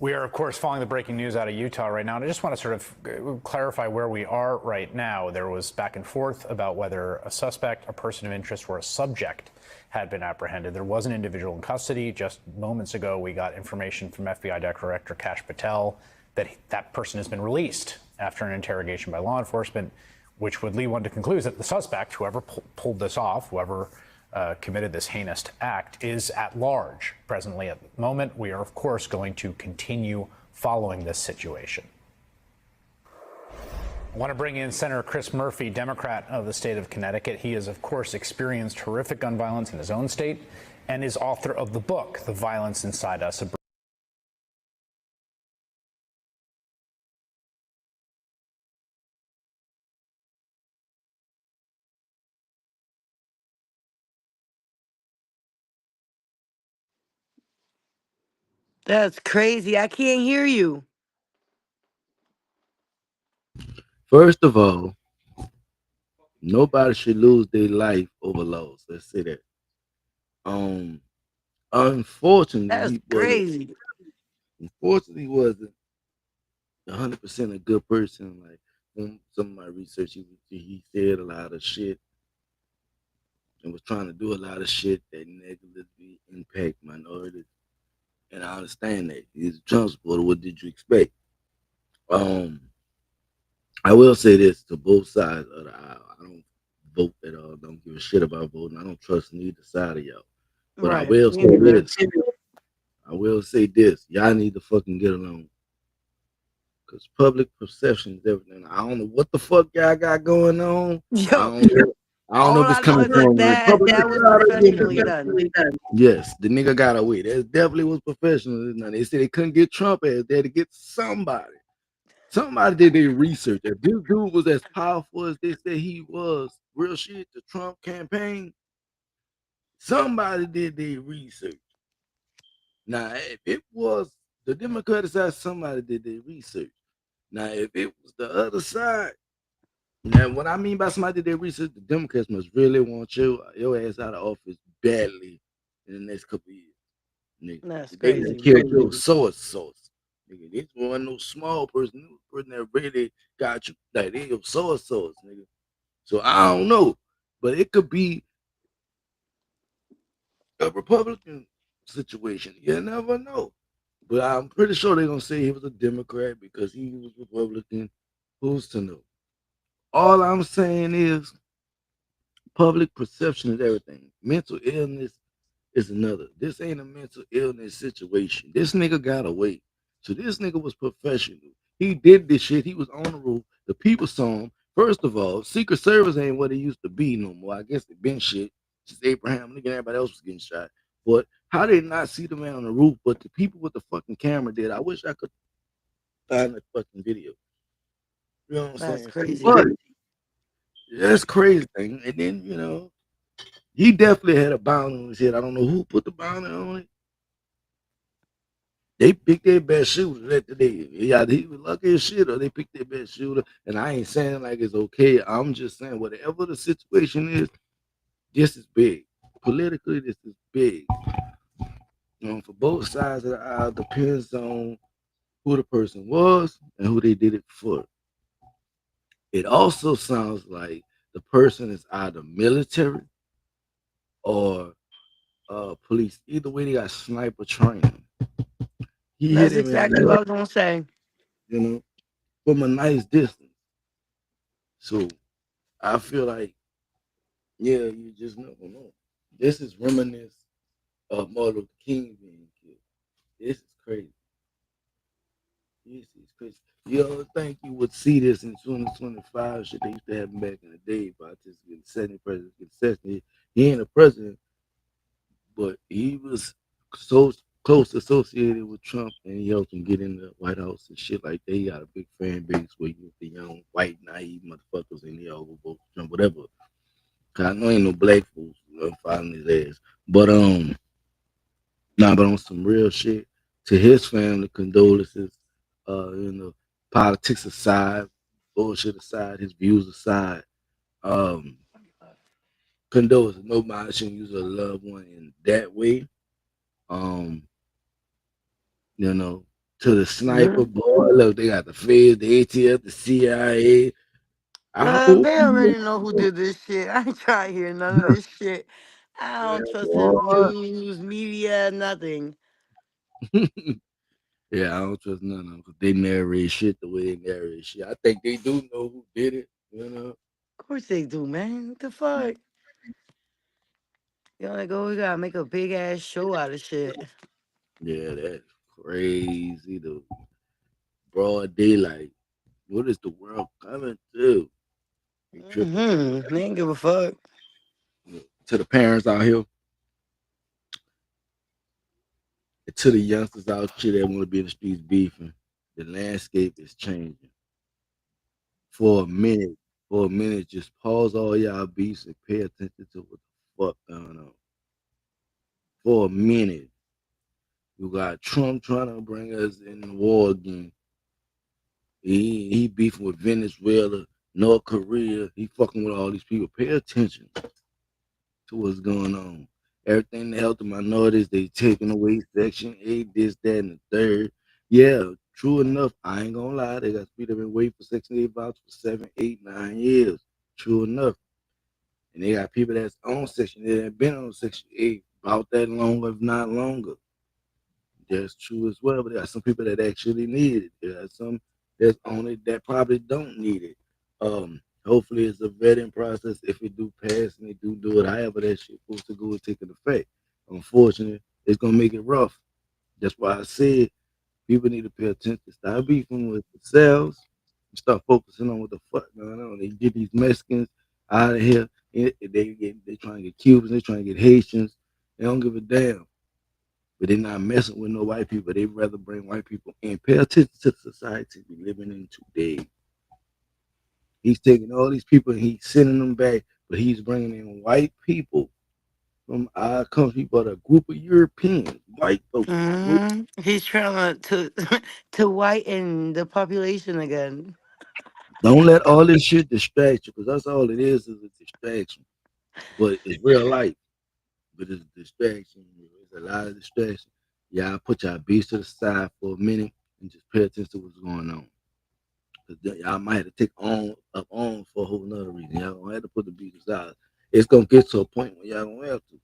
We are, of course, following the breaking news out of Utah right now. And I just want to sort of clarify where we are right now. There was back and forth about whether a suspect, a person of interest, or a subject had been apprehended. There was an individual in custody. Just moments ago, we got information from FBI Director Kash Patel that that person has been released after an interrogation by law enforcement, which would lead one to conclude that the suspect, whoever pulled this off, whoever committed this heinous act, is at large presently at the moment. We are, of course, going to continue following this situation. I want to bring in Senator Chris Murphy, Democrat of the state of Connecticut. He has, of course, experienced horrific gun violence in his own state and is author of the book, The Violence Inside Us. That's crazy. I can't hear you. First of all, nobody should lose their life over laws. Let's say that. Unfortunately, That's crazy. Unfortunately, he wasn't 100% a good person. Like from some of my research, he said a lot of shit and was trying to do a lot of shit that negatively impact minorities. And I understand that he's a Trump supporter. What did you expect? Um, I will say this to both sides of the aisle. I don't vote at all. Don't give a shit about voting. I don't trust neither side of y'all. But I Right. will Me say neither. this. I will say this. Y'all need to fucking get along. Cause public perception is everything. I don't know what the fuck y'all got going on. Yo, I don't know all if it's I know coming is that from the that Republican was side or the professionally Democrat. done. Yes, the nigga got away. That definitely was professional. They said they couldn't get Trump ass. They had to get somebody. Somebody did their research. If this dude was as powerful as they said he was, real shit, the Trump campaign, somebody did their research. Now, if it was the Democratic side, somebody did their research. Now, if it was the other side, now what I mean by somebody did their research, the Democrats must really want your ass out of office badly in the next couple of years. Nigga. That's They done crazy. killed your source. Nigga, this wasn't no small person. This person that really got you. Like, they your source, nigga. So I don't know. But it could be a Republican situation. You never know. But I'm pretty sure they're gonna say he was a Democrat because he was Republican. Who's to know? All I'm saying is public perception is everything. Mental illness is another. This ain't a mental illness situation. This nigga got away. So this nigga was professional. He did this shit. He was on the roof. The people saw him. First of all, Secret Service ain't what it used to be no more. I guess it been shit. Just Abraham Lincoln, everybody else was getting shot. But how they not see the man on the roof? But the people with the fucking camera did. I wish I could find that fucking video. You know what I'm That's saying? crazy. But that's crazy thing. And then, he definitely had a bounty on his head. I don't know who put the bounty on it. They picked their best shooter that day. Yeah, he was lucky as shit, or they picked their best shooter. And I ain't saying like it's okay. I'm just saying whatever the situation is, this is big. Politically, this is big. For both sides of the aisle, depends on who the person was and who they did it for. It also sounds like the person is either military or police. Either way, they got sniper training. He hit That's him exactly what I was gonna say. From a nice distance. So I feel like, yeah, you just never know. This is reminiscent of Martin Luther King being killed. This is crazy. This is crazy. You don't think you would see this in 2025? Shit, they used to have back in the day about just getting setting president, get assassinated. He ain't a president, but he was so close associated with Trump, and he helped him get in the White House and shit like that. He got a big fan base where you the young white naive motherfuckers and they all go vote for Trump, whatever. Cause I know ain't no black folks following his ass, but but on some real shit, to his family, condolences. Politics aside, bullshit aside, his views aside, um, condolences. Nobody shouldn't use a loved one in that way. Um, to the sniper boy. Look, they got the feds, the ATF, the CIA. I hope They already know who did this shit. I ain't trying to hear none of this shit. I don't trust the news, media, nothing. Yeah, I don't trust none of them because they narrate shit the way they narrate shit. I think they do know who did it, Of course they do, man. What the fuck? You we gotta make a big ass show out of shit. Yeah, that's crazy. The broad daylight. What is the world coming to? They ain't give a fuck. To the parents out here, and to the youngsters out here that want to be in the streets beefing, the landscape is changing. For a minute, just pause all y'all beefs and pay attention to what the fuck going on. For a minute, you got Trump trying to bring us in the war again. He beefing with Venezuela, North Korea. He fucking with all these people. Pay attention to what's going on. Everything to help the minorities, they taking away Section 8, this, that, and the third. Yeah, True enough, I ain't gonna lie, they got people that been waiting for Section 8 vouchers for 7, 8, 9 years. True enough. And they got people that's on Section 8 that have been on Section 8 about that long, if not longer. That's true as well, but there are some people that actually need it. There are some that's on it that probably don't need it. Hopefully it's a vetting process. If it do pass and they do it, however that shit supposed to go and take an effect. Unfortunately, it's gonna make it rough. That's why I said people need to pay attention. Stop beefing with themselves. Start focusing on what the fuck going on. They get these Mexicans out of here. They trying to get Cubans. They trying to get Haitians. They don't give a damn. But they're not messing with no white people. They'd rather bring white people in. Pay attention to the society we living in today. He's taking all these people and he's sending them back, but he's bringing in white people from our country, but a group of Europeans, white folks. He's trying to whiten the population again. Don't let all this shit distract you, because that's all it is a distraction. But it's real life. But it's a distraction. It's a lot of distraction. Y'all put y'all beats to the side for a minute and just pay attention to what's going on. Because y'all might have to take up on for a whole nother reason. Y'all gonna have to put the beats aside. It's gonna get to a point where y'all gonna have to.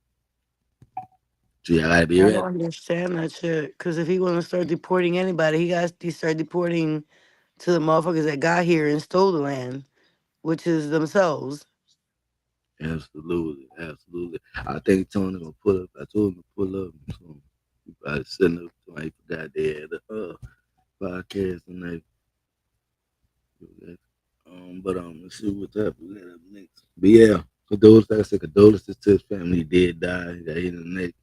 So y'all gotta be I ready. don't understand that shit. Because if he want to start deporting anybody, he got to start deporting to the motherfuckers that got here and stole the land, which is themselves. Absolutely, absolutely. I think Tony gonna pull up. I told him to pull up. So I sent up to I forgot they had a podcast tonight. But let's see what's up. We got up next. But yeah, condolences to his family. He did die. He got hit in the neck.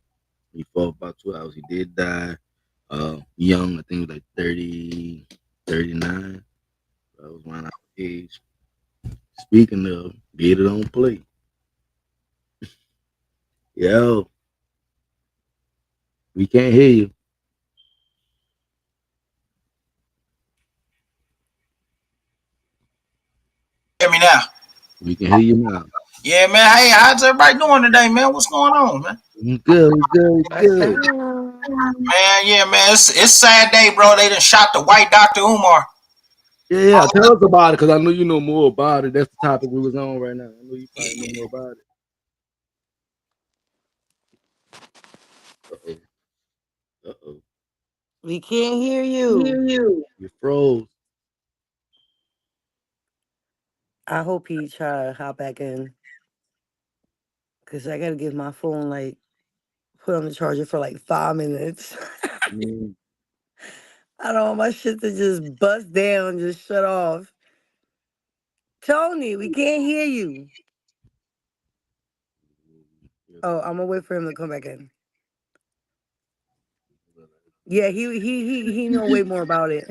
He fought about 2 hours. He did die. Young, I think he was like 30, 39. I was around our age. Speaking of, get it on play. Yo, we can't hear you. Hear me now? We can hear you now. Yeah, man. Hey, how's everybody doing today, man? What's going on, man? Good. Man, yeah, man. It's sad day, bro. They done shot the white Dr. Umar. Yeah, tell us about it, because I know you know more about it. That's the topic we was on right now. I know you probably know more about it. Uh-oh. We can't hear you. You froze. I hope he try to hop back in. Because I got to give my phone, like, put on the charger for like 5 minutes. I don't want my shit to just bust down, just shut off. Tony, we can't hear you. Oh, I'm gonna wait for him to come back in. Yeah, he know way more about it.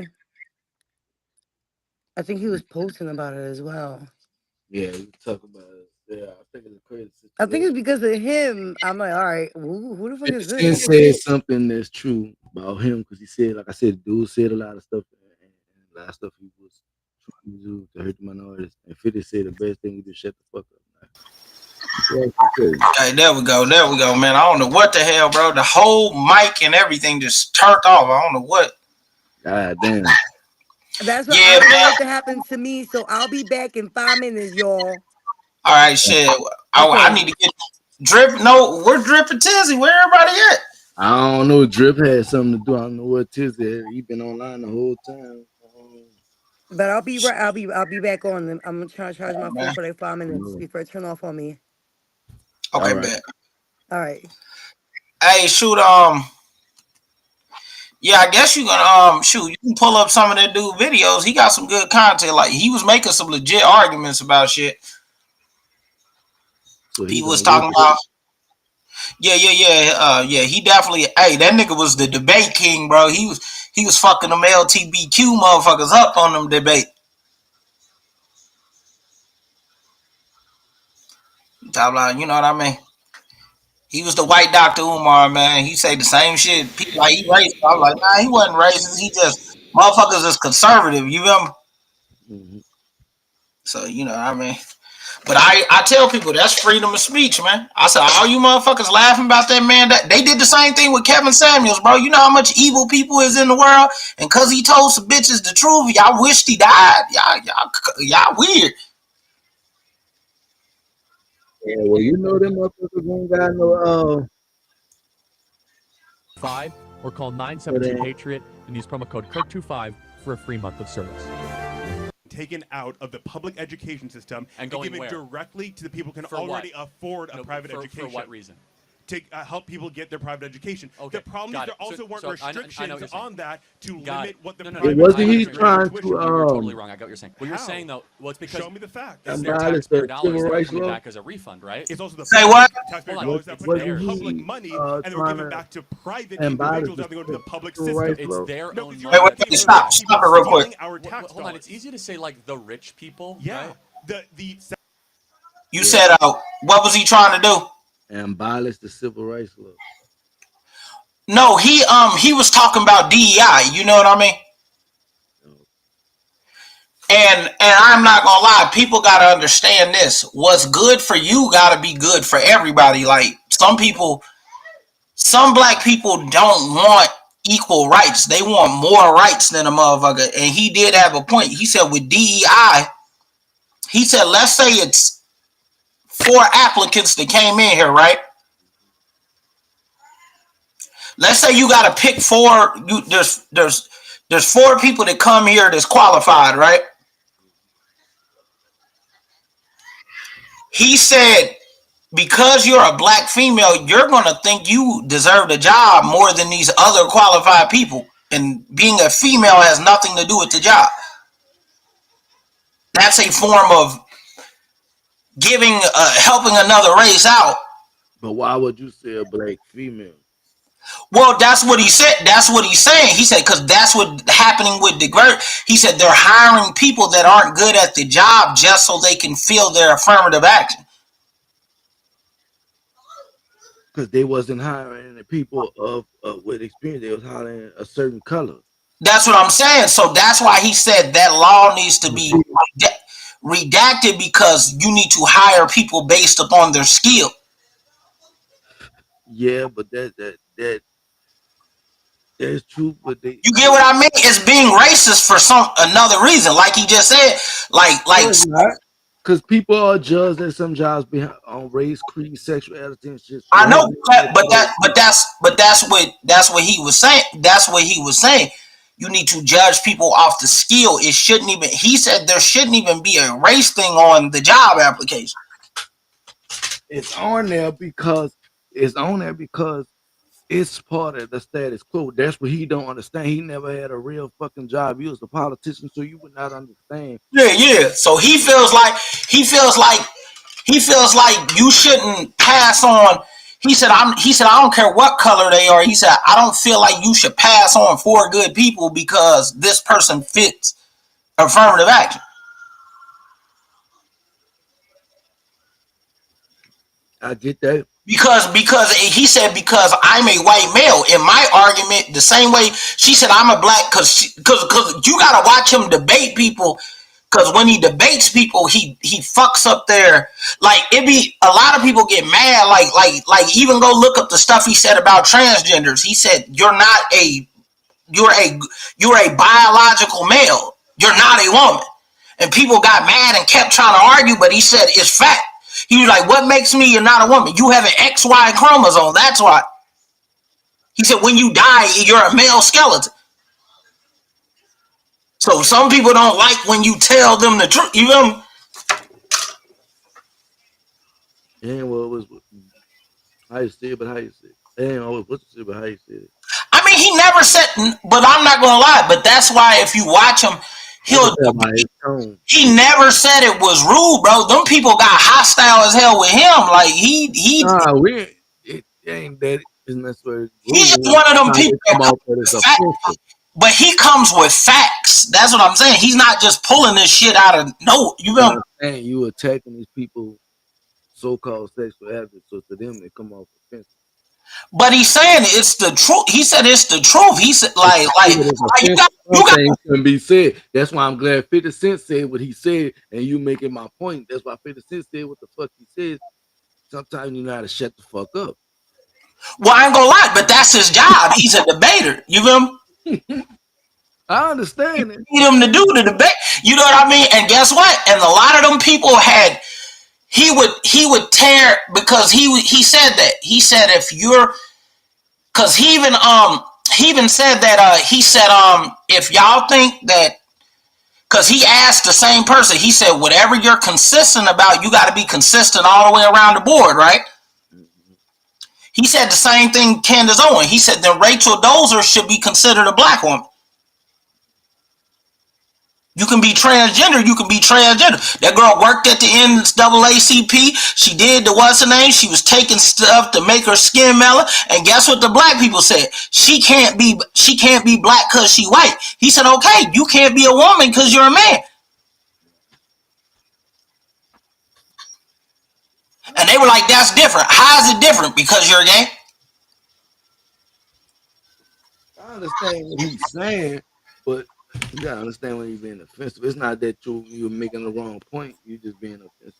I think he was posting about it as well. Yeah, we talk about it. Yeah, I think it's a crazy situation. I think it's because of him. I'm like, all right, who the fuck is He this? said something that's true about him, because he said, like I said, the dude said a lot of stuff, and a lot of stuff he was trying to do to hurt the minorities. And 50 said the best thing is to shut the fuck up. Okay, there we go, man. I don't know what the hell, bro. The whole mic and everything just turned off. I don't know what. God damn. That's what I don't want to happen to me. So I'll be back in 5 minutes, y'all. All right, shit. I need to get Drip. No, we're Drip and Tizzy. Where everybody at? I don't know. Drip had something to do. I don't know what Tizzy had. He been online the whole time. But I'll be right. I'll be back on. I'm gonna try to charge my phone for like 5 minutes before it turn off on me. Okay, bet. All right. Hey, shoot. Yeah, I guess you can shoot. You can pull up some of that dude videos. He got some good content. Like he was making some legit arguments about shit. So he was talking about. Yeah. He definitely. Hey, that nigga was the debate king, bro. He was fucking them LGBTQ motherfuckers up on them debate. Talk about, you know what I mean? He was the white Dr. Umar, man. He said the same shit. People like he racist. I'm like, nah, he wasn't racist. He just motherfuckers is conservative. You feel me? So you know what I mean. But I tell people that's freedom of speech, man. I said, all you motherfuckers laughing about that man, that they did the same thing with Kevin Samuels, bro. You know how much evil people is in the world, and cause he told some bitches the truth, y'all wished he died. Y'all weird. Yeah, well, you know them motherfuckers won't got no 5 or call 972-PATRIOT and use promo code KIRK25 for a free month of service. Taken out of the public education system and going given where? directly to the people who can For already what? afford a private education. For what reason? To help people get their private education. Okay, The problem is there also weren't restrictions on that to limit what the private wasn't he tuition trying was. to You're totally wrong. I got what you're saying. What you're How? saying though, well, it's because Show me the fact. it's their Abolish taxpayer the dollars civil that are rights coming law? back as a refund, right? It's also the Say what? taxpayer Hold on. dollars that It's put theirs. public money and they were given back to private individuals that they go to the public civil system. rights It's law? their No, own because money. Wait, stop it real quick. stealing our tax Hold on. dollars. It's easy to say like the rich people. Yeah. Right? You said, what was he trying to do? Abolish the civil rights law. No, he was talking about DEI. You know what I mean? And I'm not gonna lie, people gotta understand this. What's good for you gotta be good for everybody. Like some black people don't want equal rights. They want more rights than a motherfucker. And he did have a point. He said with DEI, he said, let's say it's 4 applicants that came in here, right? Let's say you got to pick 4. There's 4 people that come here that's qualified, right? He said, because you're a black female, you're going to think you deserve the job more than these other qualified people. And being a female has nothing to do with the job. That's a form of helping another race out. But why would you say a black female? Well, that's what he said. That's what he's saying. He said, because that's what's happening with he said they're hiring people that aren't good at the job just so they can feel their affirmative action. Because they wasn't hiring the people with experience. They was hiring a certain color. That's what I'm saying. So that's why he said that law needs to be redacted, because you need to hire people based upon their skill. Yeah, but that's true. But you get what I mean? It's being racist for another reason, like he just said. Like because people are judged at some jobs on race, creed, sexuality, and shit. I know, but that's what he was saying. That's what he was saying. You need to judge people off the skill. It shouldn't even. He said there shouldn't even be a race thing on the job application. It's on there because it's part of the status quo. That's what he don't understand. He never had a real fucking job. He was a politician, so you would not understand. Yeah. So he feels like you shouldn't pass on. He said, I don't care what color they are. He said, I don't feel like you should pass on 4 good people because this person fits affirmative action. I get that. Because he said, because I'm a white male. In my argument, the same way she said I'm a black, because you gotta watch him debate people. Because when he debates people, he fucks up their, like, it be a lot of people get mad, like even go look up the stuff he said about transgenders. He said you're a biological male. You're not a woman. And people got mad and kept trying to argue, but he said it's fact. He was like, what makes me you're not a woman? You have an XY chromosome. That's why. He said when you die, you're a male skeleton. So some people don't like when you tell them the truth. You know? Yeah, well, it was how you say it, but how you say it. Ain't always what you say, but how you say it. I mean, he never said, but I'm not gonna lie. But that's why if you watch him, he never said it was rude, bro. Them people got hostile as hell with him. Like it ain't that isn't necessarily. He's just one of them people. But he comes with facts. That's what I'm saying. He's not just pulling this shit out of you know. You attacking these people, so-called sexual advocates, so to them they come off offensive. But he's saying it's the truth. He said it's the truth. He said like you got things can be said. That's why I'm glad 50 Cent said what he said, and you making my point. That's why 50 Cent said what the fuck he said. Sometimes you know how to shut the fuck up. Well, I ain't gonna lie, but that's his job. He's a debater. You feel me? I understand it. You need him to do the debate. You know what I mean? And guess what? And a lot of them people had. He would tear because he said that. He said if you're, because he even said that he said if y'all think that, because he asked the same person, he said whatever you're consistent about, you got to be consistent all the way around the board, right? He said the same thing Candace Owens. He said that Rachel Dolezal should be considered a black woman. You can be transgender. You can be transgender. That girl worked at the NAACP. She did the what's her name. She was taking stuff to make her skin mellow. And guess what the black people said? She can't be black because she white. He said, okay, you can't be a woman because you're a man. And they were like, that's different. How is it different? Because you're gay? I understand what he's saying, but you gotta understand when you're being offensive. It's not that you're making the wrong point. You're just being offensive.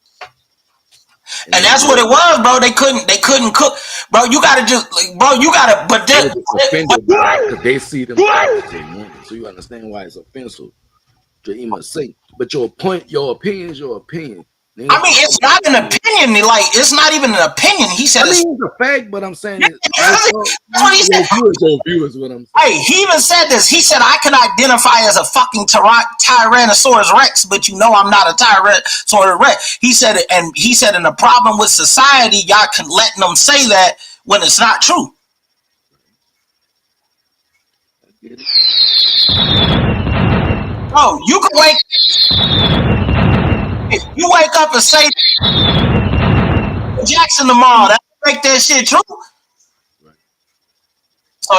And that's what it was, bro. They couldn't cook, bro. You gotta but they see them as a woman, so you understand why it's offensive to even say. But your opinion is your opinion. I mean, it's not an opinion. Like, it's not even an opinion. He said it's a fact, but I'm saying that's what he said. Viewers, what I'm saying. Hey, he even said this. He said, I can identify as a fucking Tyrannosaurus Rex, but you know I'm not a Tyrannosaurus Rex. He said, and the problem with society, y'all can letting them say that when it's not true. Bro, you can if you wake up and say Jackson tomorrow, that make that shit true. So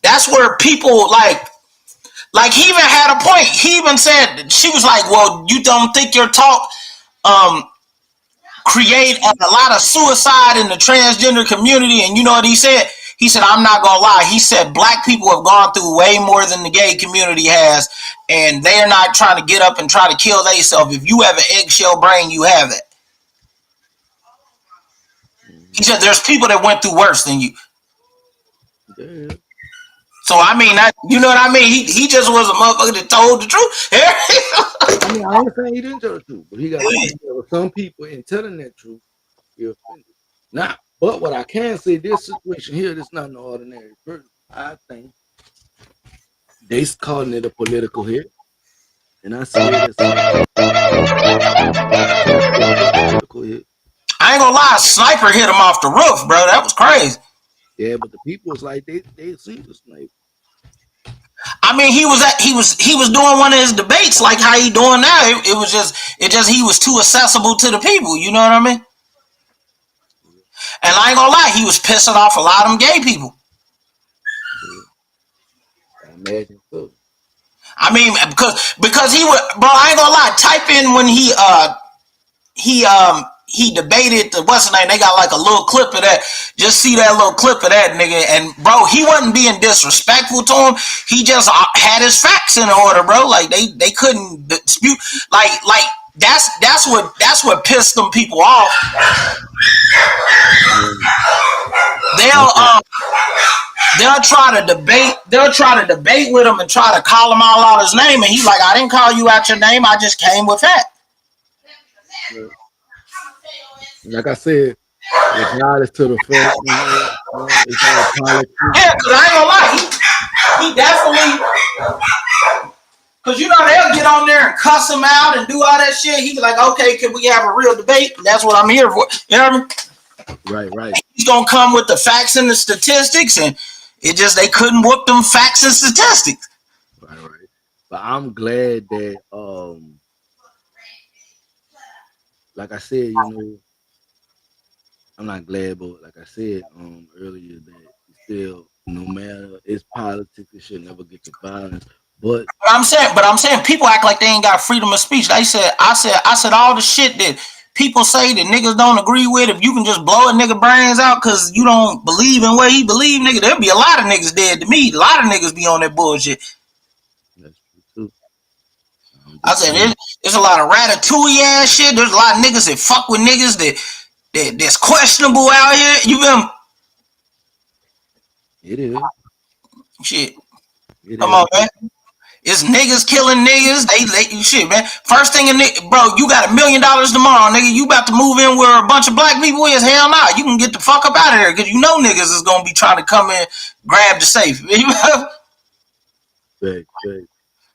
that's where people like he even had a point. He even said, she was like, well, you don't think your talk create a lot of suicide in the transgender community? And you know what he said? He said, I'm not gonna lie. He said black people have gone through way more than the gay community has, and they're not trying to get up and try to kill themselves. If you have an eggshell brain, you have it. He said there's people that went through worse than you. Yeah. So I mean, that, you know what I mean? He just was a motherfucker that told the truth. I mean, I ain't saying he didn't tell the truth, but he got some people in telling that truth, you're offended. Now, but what I can say, this situation here, this not no ordinary person. I think they calling it a political hit, and I say it's a political hit. I ain't gonna lie, a sniper hit him off the roof, bro. That was crazy. Yeah, but the people was like they see the sniper. I mean, he was doing one of his debates like how he doing now. It was just he was too accessible to the people. You know what I mean? And I ain't gonna lie, he was pissing off a lot of them gay people. I imagine so. I mean, because he would, bro. I ain't gonna lie. Type in when he debated the what's the name? They got like a little clip of that. Just see that little clip of that nigga. And bro, he wasn't being disrespectful to him. He just had his facts in order, bro. Like they couldn't dispute. Like that's what pissed them people off. They'll try to debate with him and try to call him all out his name, and he's like, I didn't call you out your name, I just came with that. Like I said, regardless to the fact, it's all politics. Yeah, because I ain't gonna lie, he definitely, because you know they'll get on there and cuss him out and do all that shit. He's like, okay, can we have a real debate? That's what I'm here for. You know what I mean? Right. He's gonna come with the facts and the statistics, and it just they couldn't whoop them facts and statistics. Right. But I'm glad that like I said, you know, I'm not glad, but like I said earlier, that still, no matter it's politics, it should never get to violence. But I'm saying, people act like they ain't got freedom of speech. I said all the shit that people say that niggas don't agree with, if you can just blow a nigga brains out because you don't believe in what he believe, nigga, there'll be a lot of niggas dead to me. A lot of niggas be on that bullshit. That's true too. I said there's a lot of ratatouille ass shit. There's a lot of niggas that fuck with niggas that's questionable out here. You feel me? It is. Shit. Come on, man. It's niggas killing niggas. They shit, man. First thing, bro, you got $1 million tomorrow, nigga. You about to move in where a bunch of black people is? Hell nah. You can get the fuck up out of here because you know niggas is gonna be trying to come in, grab the safe.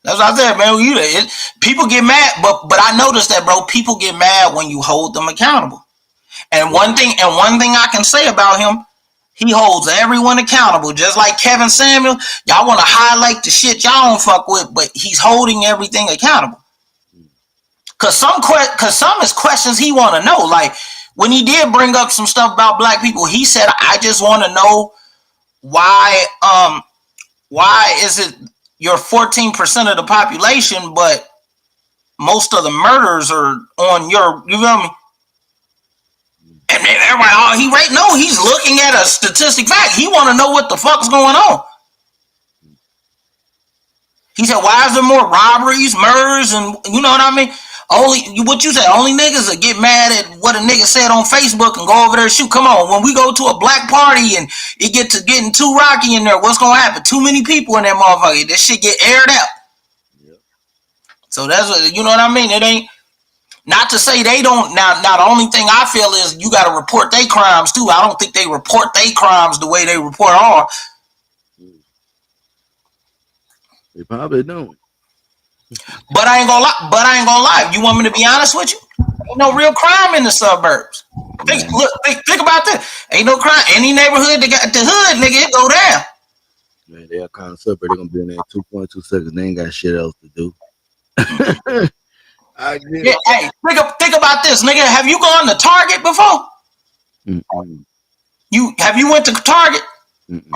That's what I said, man. People get mad, but I noticed that, bro. People get mad when you hold them accountable. And one thing I can say about him, he holds everyone accountable, just like Kevin Samuel. Y'all want to highlight the shit y'all don't fuck with, but he's holding everything accountable. Cause some is questions he want to know. Like when he did bring up some stuff about black people, he said, "I just want to know why is it you're 14% of the population, but most of the murders are on your, you feel me?" And everybody, he's looking at a statistic fact. He want to know what the fuck's going on. He said, "Why is there more robberies, murders, and you know what I mean? What you said, only niggas that get mad at what a nigga said on Facebook and go over there and shoot. Come on, when we go to a black party and it get to getting too rocky in there, what's gonna happen? Too many people in that motherfucker. This shit get aired out." Yep. So that's what, you know what I mean? It ain't. Not to say they don't. Now the only thing I feel is you got to report their crimes too. I don't think they report their crimes the way they report ours. They probably don't. But I ain't gonna lie. You want me to be honest with you? Ain't no real crime in the suburbs. Think about this. Ain't no crime. Any neighborhood that got the hood, nigga, it go down. Man, they're kind of suburb. They're gonna be in there 2.2 seconds. They ain't got shit else to do. Yeah, hey, think about this, nigga. Have you gone to Target before? Have you went to Target? Okay,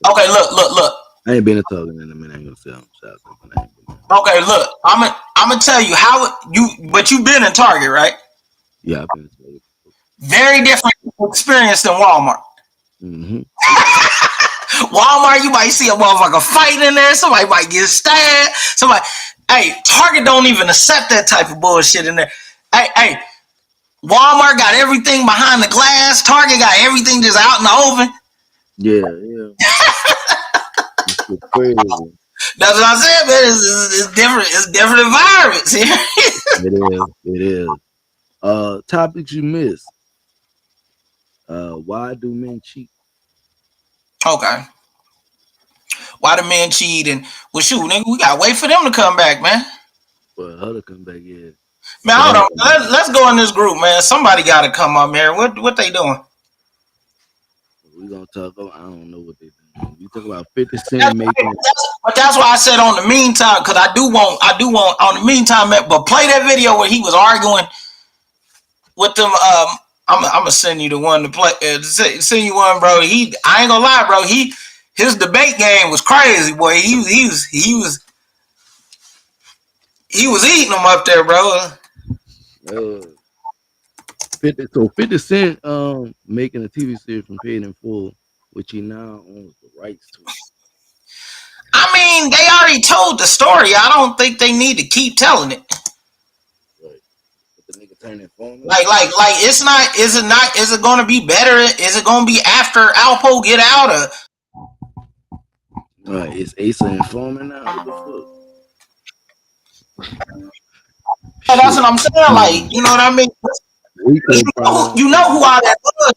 look. I ain't been to Target in a minute. I ain't gonna say I'm shopping. Okay, look. I'm gonna tell you but you've been in Target, right? Yeah, I've been to Target. Very different experience than Walmart. Mm-hmm. Walmart, you might see a motherfucker fight in there. Somebody might get stabbed. Hey, Target don't even accept that type of bullshit in there. Hey, Walmart got everything behind the glass. Target got everything just out in the open. Yeah. It's crazy. That's what I said, man. It's different. It's different environments here. It is. Topics you missed. Why do men cheat? Okay. Why the men cheat and shoot, nigga, we gotta wait for them to come back, man. Well, her to come back, yeah. Man, hold on. Let's go in this group, man. Somebody gotta come up here. What they doing? We gonna talk about, I don't know what they doing. You talk about 50 Cent making. But that's why I said on the meantime, because I do want on the meantime, but play that video where he was arguing with them. I'm gonna send you the one to play. Send you one, bro. I ain't gonna lie, bro. His debate game was crazy, boy. He was eating them up there, bro. 50 Cent making a TV series from Paid in Full, which he now owns the rights to. I mean, they already told the story. I don't think they need to keep telling it. Right. But the nigga turning phone. Like it's not. Is it going to be better? Is it going to be after Alpo get out of? It's Asa informing now. What the fuck? That's what I'm saying. Like, you know what I mean? You know who all that was.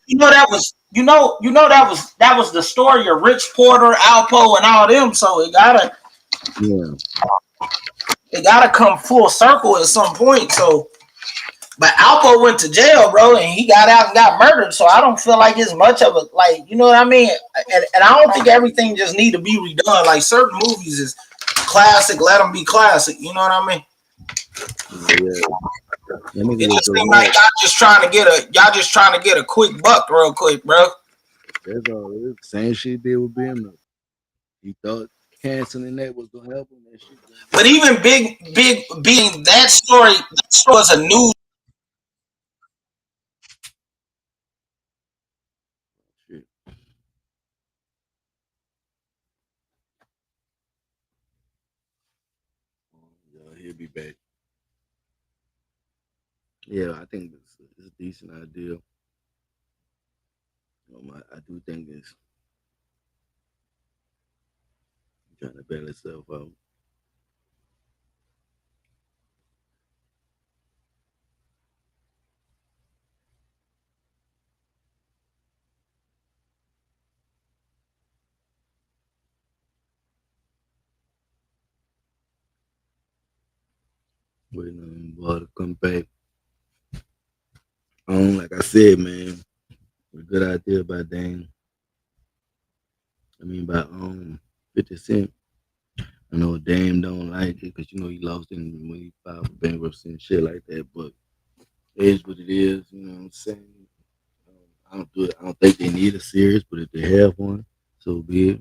You know that was the story of Rich Porter, Alpo, and all them. So it gotta come full circle at some point. So, but Alpo went to jail, bro, and he got out and got murdered. So I don't feel like it's much of a, like, you know what I mean? And I don't think everything just need to be redone. Like certain movies is classic, let them be classic. You know what I mean? It just seems like y'all just trying to get a quick buck real quick, bro. That's all it is. Same shit did with BMF. He thought canceling that was gonna help him. That shit. But even big being that story was a news. He'll be back. Yeah, I think it's a decent idea. I do think it's trying to bail itself out. Waiting on ball to come back. Like I said, man, a good idea by Dame. By 50 Cent. I know Dame don't like it because he lost when he filed for bankruptcy and shit like that. But it is what it is. You know what I'm saying? I don't think they need a series, but if they have one, so be it.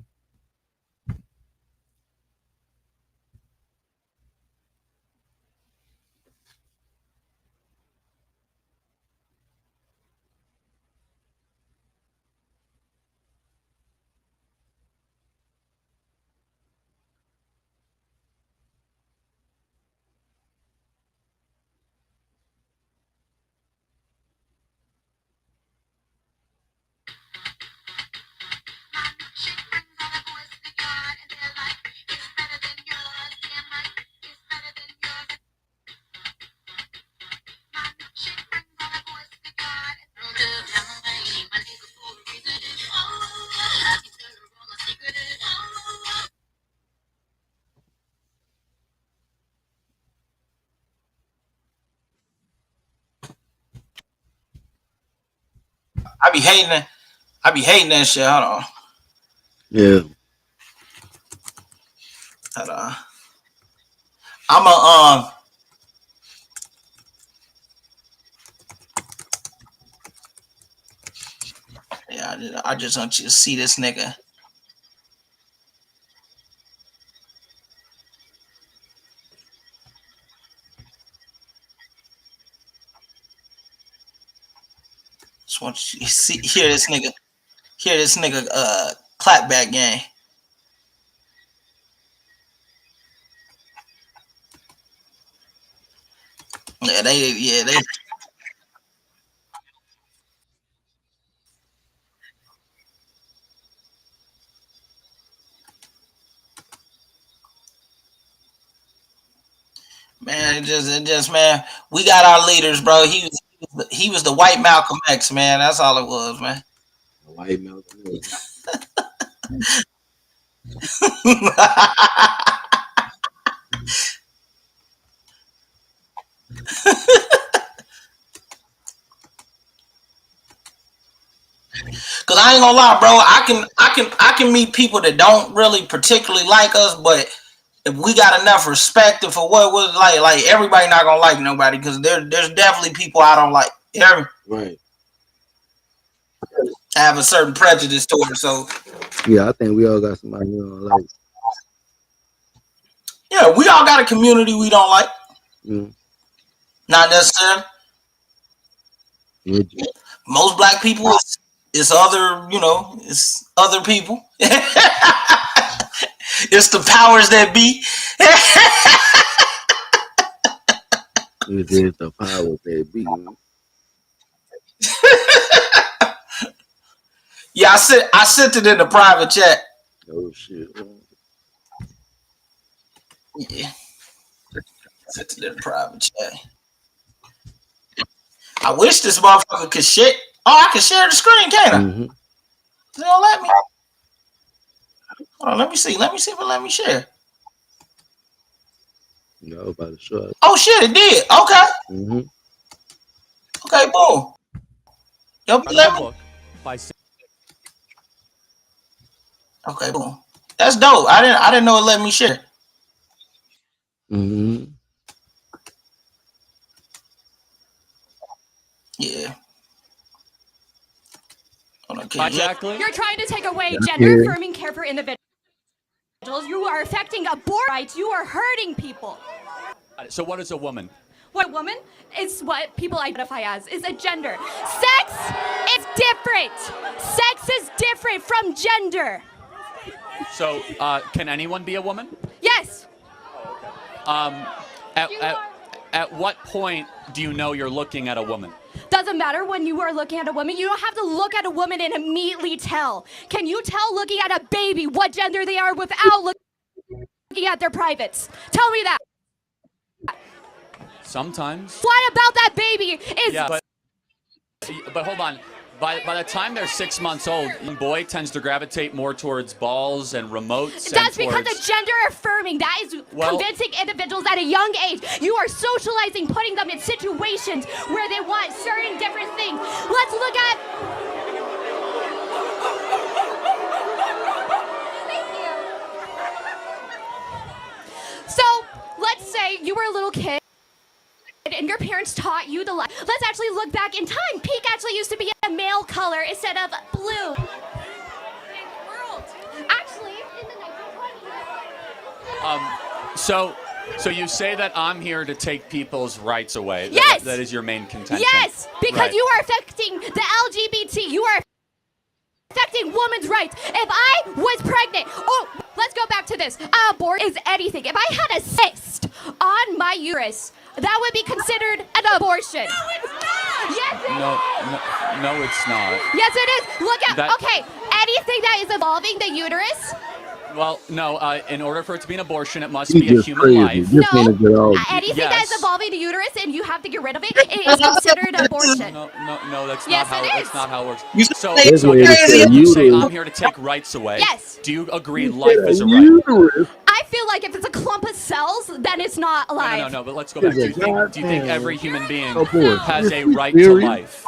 I be hating that shit. Hold on. Yeah. Hold on. I'm yeah, I just want you to see this nigga. Just want you to hear this nigga clapback game. Yeah, they man, it just man, we got our leaders, bro. He was the white Malcolm X, man. That's all it was, man. The white Malcolm X. Cause I ain't gonna lie, bro. I can meet people that don't really particularly like us, but if we got enough respect for what was like everybody not gonna like nobody, because there's definitely people I don't like. Right. I have a certain prejudice toward, so yeah, I think we all got somebody we don't like. Yeah, we all got a community we don't like. Mm. Not necessarily. Yeah. Most black people it's other, it's other people. It's the powers that be. It is the powers that be. Yeah, I sent it in the private chat. Oh shit. Yeah. Sent it in the private chat. I wish this motherfucker could share. Oh, I can share the screen, can't I? Mm-hmm. They don't let me. Hold on, let me see. Let me see if it let me share. No, about to show it. Oh shit, it did. Okay. Mm-hmm. Okay, boom. Yo, let me. Okay, boom. That's dope. I didn't know it let me share. Mm-hmm. Yeah. Hi, Jacqueline. You're trying to take away gender-affirming care for individuals. You are affecting abortion rights. You are hurting people. So what is a woman? What a woman is what people identify as, is a gender. Sex is different. Sex is different from gender. So can anyone be a woman? Yes. At what point do you know you're looking at a woman? Doesn't matter when you are looking at a woman. You don't have to look at a woman and immediately tell. Can you tell looking at a baby what gender they are without looking at their privates? Tell me that. Sometimes. What about that baby is... Yeah, but hold on. By the time they're 6 months old, young boy tends to gravitate more towards balls and remotes. That's because of gender affirming. That is convincing individuals at a young age. You are socializing, putting them in situations where they want certain different things. Let's look at... So, let's say you were a little kid and your parents taught you the life. Let's actually look back in time. Pink actually used to be a male color instead of blue. Actually, in the 1920s. So you say that I'm here to take people's rights away. Yes. That is your main contention. Yes, because Right. you are affecting the LGBT. You are affecting women's rights. If I was pregnant, let's go back to this. Abort is anything. If I had a cyst on my uterus, that would be considered an abortion. No, it's not. Yes, it is. No, it's not. Yes, it is. Look at, That- okay, anything that is involving the uterus. Well, no. In order for it to be an abortion, it must You be a just human crazy. life. Just wanna get all- Anything that is involving the uterus and you have to get rid of it, it is considered abortion. No, that's Yes, not how. it That's is. not how it works. So That's what it is. you say Uterus. I'm here to take rights away. Yes. Do you agree You life said is a a right? uterus. I feel like if it's a clump of cells, then it's not alive. No. But let's go back. Do you think goddamn every human being abort. has a You right to serious? life?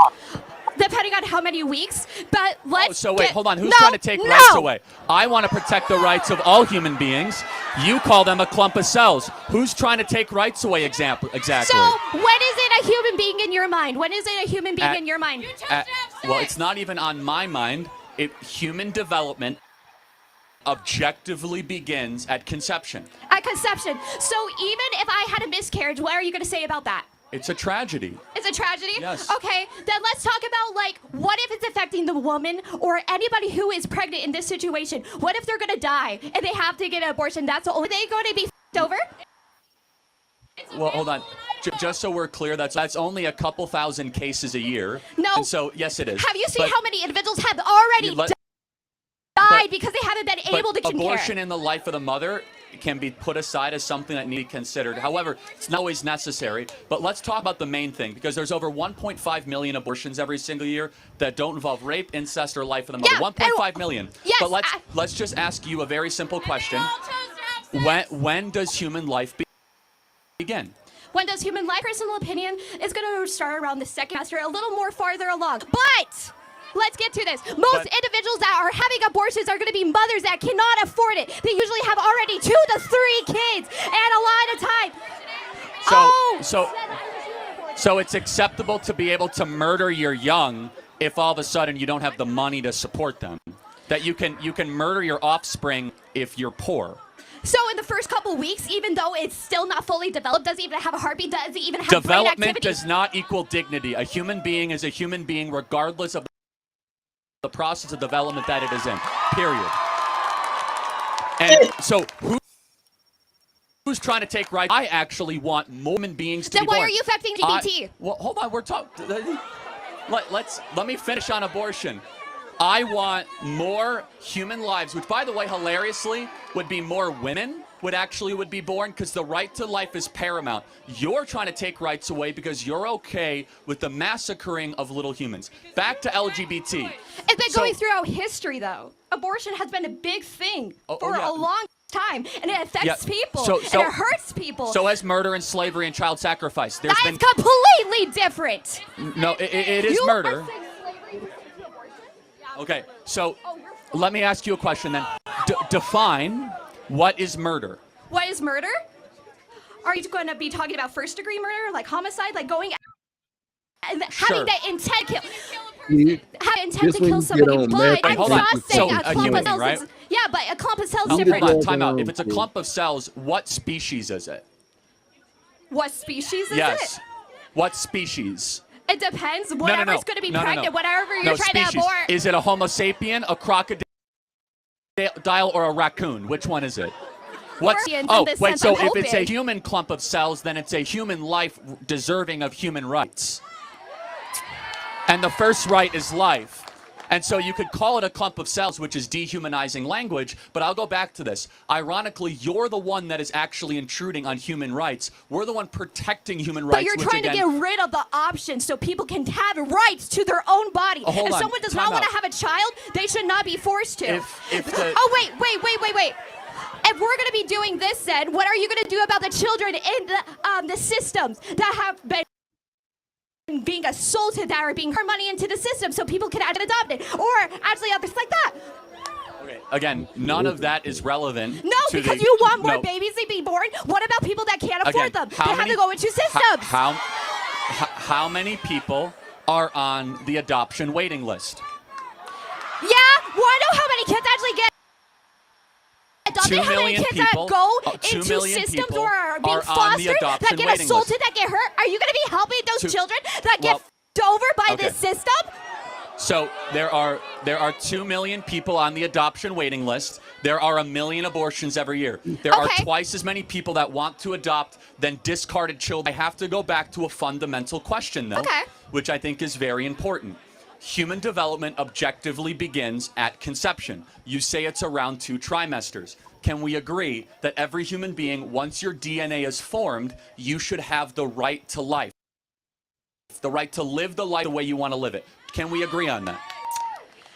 Depending on how many weeks, but let's So wait, get- hold on. Who's No, trying to take no. rights away? I want to protect the rights of all human beings. You call them a clump of cells. Who's trying to take rights away? Exactly. So when is it a human being in your mind? When is it a human being At- in your mind? Well, it's not even on my mind. Human development objectively begins at conception. At conception. So even if I had a miscarriage, what are you going to say about that? It's a tragedy. It's a tragedy? Yes. Okay, then let's talk about, like, what if it's affecting the woman or anybody who is pregnant in this situation? What if they're going to die and they have to get an abortion? That's the only thing going to be f***ed over? Well, hold on. Just so we're clear, that's only a couple thousand cases a year. No. And so, yes, it is. Have you seen But- how many individuals have already died because they haven't been but able to conceive? abortion in the life of the mother can be put aside as something that needs to be considered. However, it's not always necessary. But let's talk about the main thing, because there's over 1.5 million abortions every single year that don't involve rape, incest, or life of the mother. Yeah, 1.5 million. Yes, But let's just ask you a very simple question. When does human life begin? When does human life? Personal opinion is going to start around the second semester, a little more farther along. But let's get to this. Most individuals that are having abortions are going to be mothers that cannot afford it. They usually have already 2 to 3 kids and a lot of time. So it's acceptable to be able to murder your young if all of a sudden you don't have the money to support them. That you can murder your offspring if you're poor. So in the first couple weeks, even though it's still not fully developed, doesn't even have a heartbeat, doesn't even have brain Development activity. does not equal dignity. A human being is a human being regardless of the process of development that it is in. Period. And so who's trying to take rights? I actually want more human beings to Then be why born. are you affecting LGBT? Well, hold on. We're talking. Let me finish on abortion. I want more human lives, which, by the way, hilariously, would be more women would be born, because the right to life is paramount. You're trying to take rights away because you're okay with the massacring of little humans. Back to LGBT. It's been going throughout history, though. Abortion has been a big thing for a long time, and it affects people, and it hurts people. So has murder and slavery and child sacrifice. That is completely different. No, it is murder. Okay, so let me ask you a question then. Define what is murder. What is murder? Are you going to be talking about first-degree murder, like homicide, like going and having the intent to kill? Have intent to kill somebody, but I'm not saying a clump of cells. Right? Yeah, but a clump of cells Oh, is different. hold on, time out. If it's a clump of cells, what species is it? What species is Yes. it? What species? It depends. Whatever's going to be pregnant, whatever you're trying to abort. Is it a Homo sapien, a crocodile, or a raccoon? Which one is it? What's, in oh, this wait, sense, so I'm if it's a hoping. human clump of cells, then it's a human life deserving of human rights. And the first right is life. And so you could call it a clump of cells, which is dehumanizing language, but I'll go back to this. Ironically, you're the one that is actually intruding on human rights. We're the one protecting human rights. But you're which trying again, to get rid of the option so people can have rights to their own body. Hold if on, someone does time not want out. to have a child, they should not be forced to. If the- Oh, wait. If we're going to be doing this, then what are you going to do about the children in the systems that have been being assaulted, that are being put money into the system so people can actually adopt it, or actually others like that? Okay, again, none of that is relevant. No, to because the, you want more no. babies to be born. What about people that can't afford Again, them? They how have many- to go into systems. How many people are on the adoption waiting list? Yeah, well, I know how many kids actually get adopted. 2 How many million kids people- that go 2 into million systems people or are being are on the fostered, adoption that get waiting assaulted, list. that get hurt? Are you going to be helping those Two- children that get well, f***ed over by okay. this system? So there are 2 million people on the adoption waiting list. There are 1 million abortions every year. There are twice as many people that want to adopt than discarded children. I have to go back to a fundamental question, though, which I think is very important. Human development objectively begins at conception. You say it's around 2 trimesters. Can we agree that every human being, once your DNA is formed, you should have the right to life? The right to live the life the way you want to live it. Can we agree on that?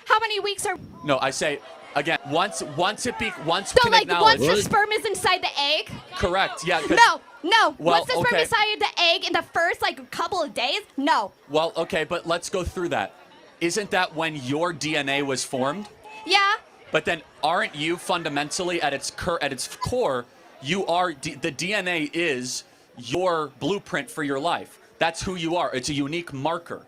How many weeks are... No, I say, again, once we So, can like, acknowledge... once the sperm is inside the egg? Correct, yeah. 'cause- No. Well, Once the sperm okay. is inside the egg in the first, like, couple of days? No. Well, okay, but let's go through that. Isn't that when your DNA was formed? Yeah. But then aren't you fundamentally at its core, you are, the DNA is your blueprint for your life. That's who you are. It's a unique marker.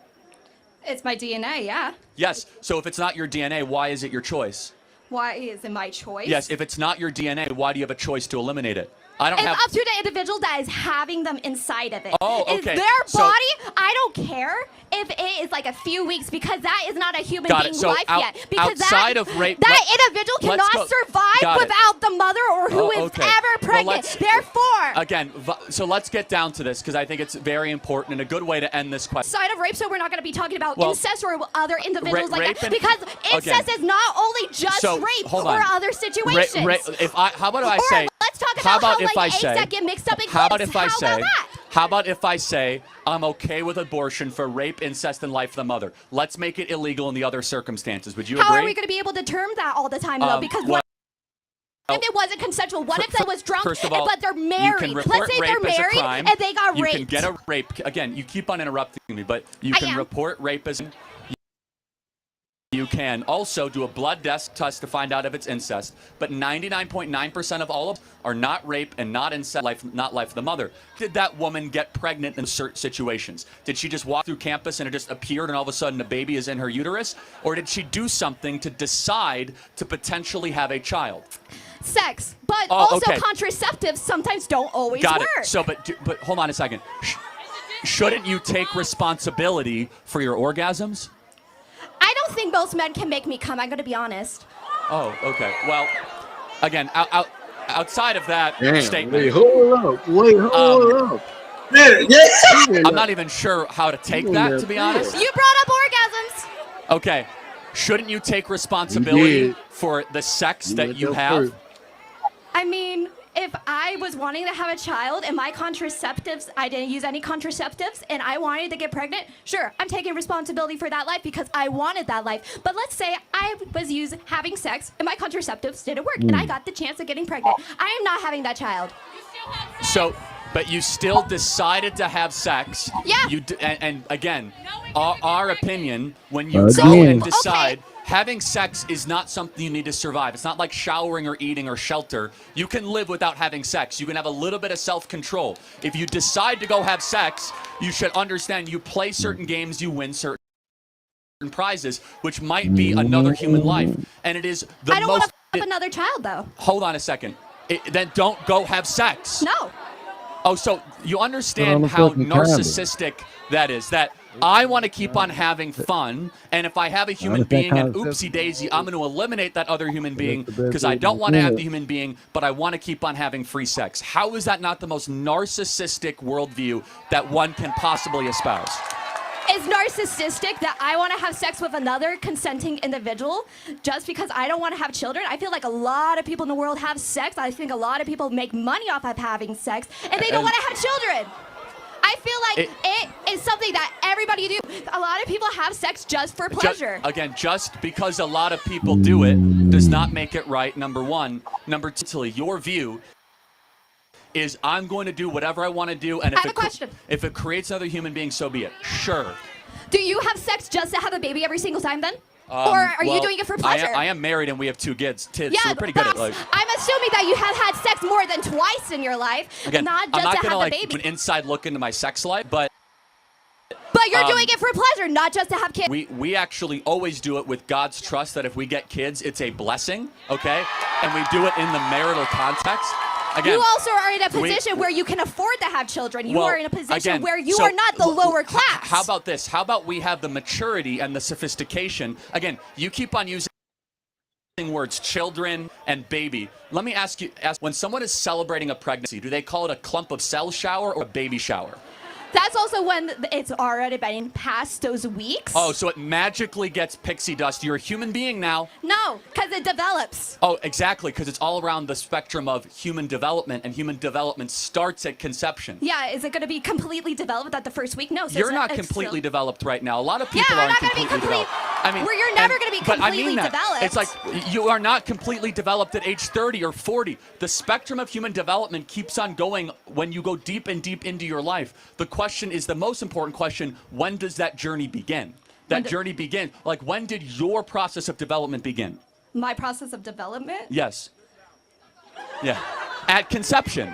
It's my DNA, yeah. Yes, so if it's not your DNA, why is it your choice? Why is it my choice? Yes, if it's not your DNA, why do you have a choice to eliminate it? I don't It's have... up to the individual that is having them inside of it. Oh, It's okay. their So- body. I don't care if it is like a few weeks because that is not a human Got it. being's So life yet. Because outside that, of rape- that let- individual let's cannot go- survive Got it. without the mother or who Oh, is okay. ever Well, pregnant. let's- Therefore, Again, so let's get down to this because I think it's very important and a good way to end this question. side of rape, so we're not going to be talking about Well, incest or other individuals like rape that. and- Because incest okay. is not only just So, rape hold or on. other situations. How about if I Or say? let's talk how about about if how, I like, eggs say? that get mixed up in How about clips. if I How say? about that? How about if I say I'm okay with abortion for rape, incest, and life of the mother? Let's make it illegal in the other circumstances. Would you How agree? are we going to be able to term that all the time, though? Because well, what if it wasn't consensual? What if they was drunk, First of all, but they're you married? can report Let's say rape they're as a married crime. and they got You raped. can get a rape. Again, you keep on interrupting me, but you I can am. report rape as. You can also do a blood test to find out if it's incest, but 99.9% of all of them are not rape and not incest, not life of the mother. Did that woman get pregnant in certain situations? Did she just walk through campus and it just appeared and all of a sudden a baby is in her uterus? Or did she do something to decide to potentially have a child? Sex, but Oh, also okay. contraceptives sometimes don't always Got work. it. So, but hold on a second. Shouldn't you take responsibility for your orgasms? I don't think most men can make me come. I'm going to be honest. Oh, okay. Well, again, outside of that Damn, statement, wait, hold up. I'm not even sure how to take that, to be honest. You brought up orgasms. Okay. Shouldn't you take responsibility did. for the sex You that went you there have? first. I mean, if I was wanting to have a child and my contraceptives, I didn't use any contraceptives, and I wanted to get pregnant, sure, I'm taking responsibility for that life because I wanted that life. But let's say I was having sex and my contraceptives didn't work, and I got the chance of getting pregnant. I am not having that child. So, but you still decided to have sex. Yeah. And again, our opinion, when you Again. go and decide, having sex is not something you need to survive. It's not like showering or eating or shelter. You can live without having sex. You can have a little bit of self-control. If you decide to go have sex, you should understand you play certain games, you win certain prizes, which might be another human life. And it is the I don't want most... to have another child, though. Hold on a second. Then don't go have sex. No. Oh, so you Put on understand the how fucking condom. narcissistic that is. That I want to keep on having fun, and if I have a human being and oopsie daisy, I'm going to eliminate that other human being because I don't want to have the human being, but I want to keep on having free sex. How is that not the most narcissistic worldview that one can possibly espouse? Is narcissistic that I want to have sex with another consenting individual just because I don't want to have children? I feel like a lot of people in the world have sex. I think a lot of people make money off of having sex, and they don't want to have children. I feel like it is something that everybody do. A lot of people have sex just for pleasure. Just because a lot of people do it does not make it right, number one. Number two, your view is I'm going to do whatever I want to do, and if it creates another human being, so be it. Sure. Do you have sex just to have a baby every single time then? Or are you doing it for pleasure? I am married and we have 2 kids. Yeah, so we're pretty good at like. I'm assuming that you have had sex more than twice in your life, Again, not I'm just not to gonna have like the baby. an inside look into my sex life, but you're doing it for pleasure, not just to have kids. we actually always do it with God's trust that if we get kids, it's a blessing, okay? And we do it in the marital context. Again, you also are in a position where you can afford to have children. You are in a position where you are not the lower class. How about this? How about we have the maturity and the sophistication? Again, you keep on using words children and baby. Let me ask you, when someone is celebrating a pregnancy, do they call it a clump of cells shower or a baby shower? That's also when it's already been past those weeks. Oh, so it magically gets pixie dust. You're a human being now. No, because it develops. Oh, exactly, because it's all around the spectrum of human development, and human development starts at conception. Yeah, is it going to be completely developed at the first week? No. So you're not completely developed right now. A lot of people aren't completely developed. I mean, you're never going to be completely developed. It's like you are not completely developed at age 30 or 40. The spectrum of human development keeps on going when you go deep and deep into your life. The question is the most important question: when does that journey begin? That journey begin. Like, when did your process of development begin? My process of development? Yes. Yeah. At conception.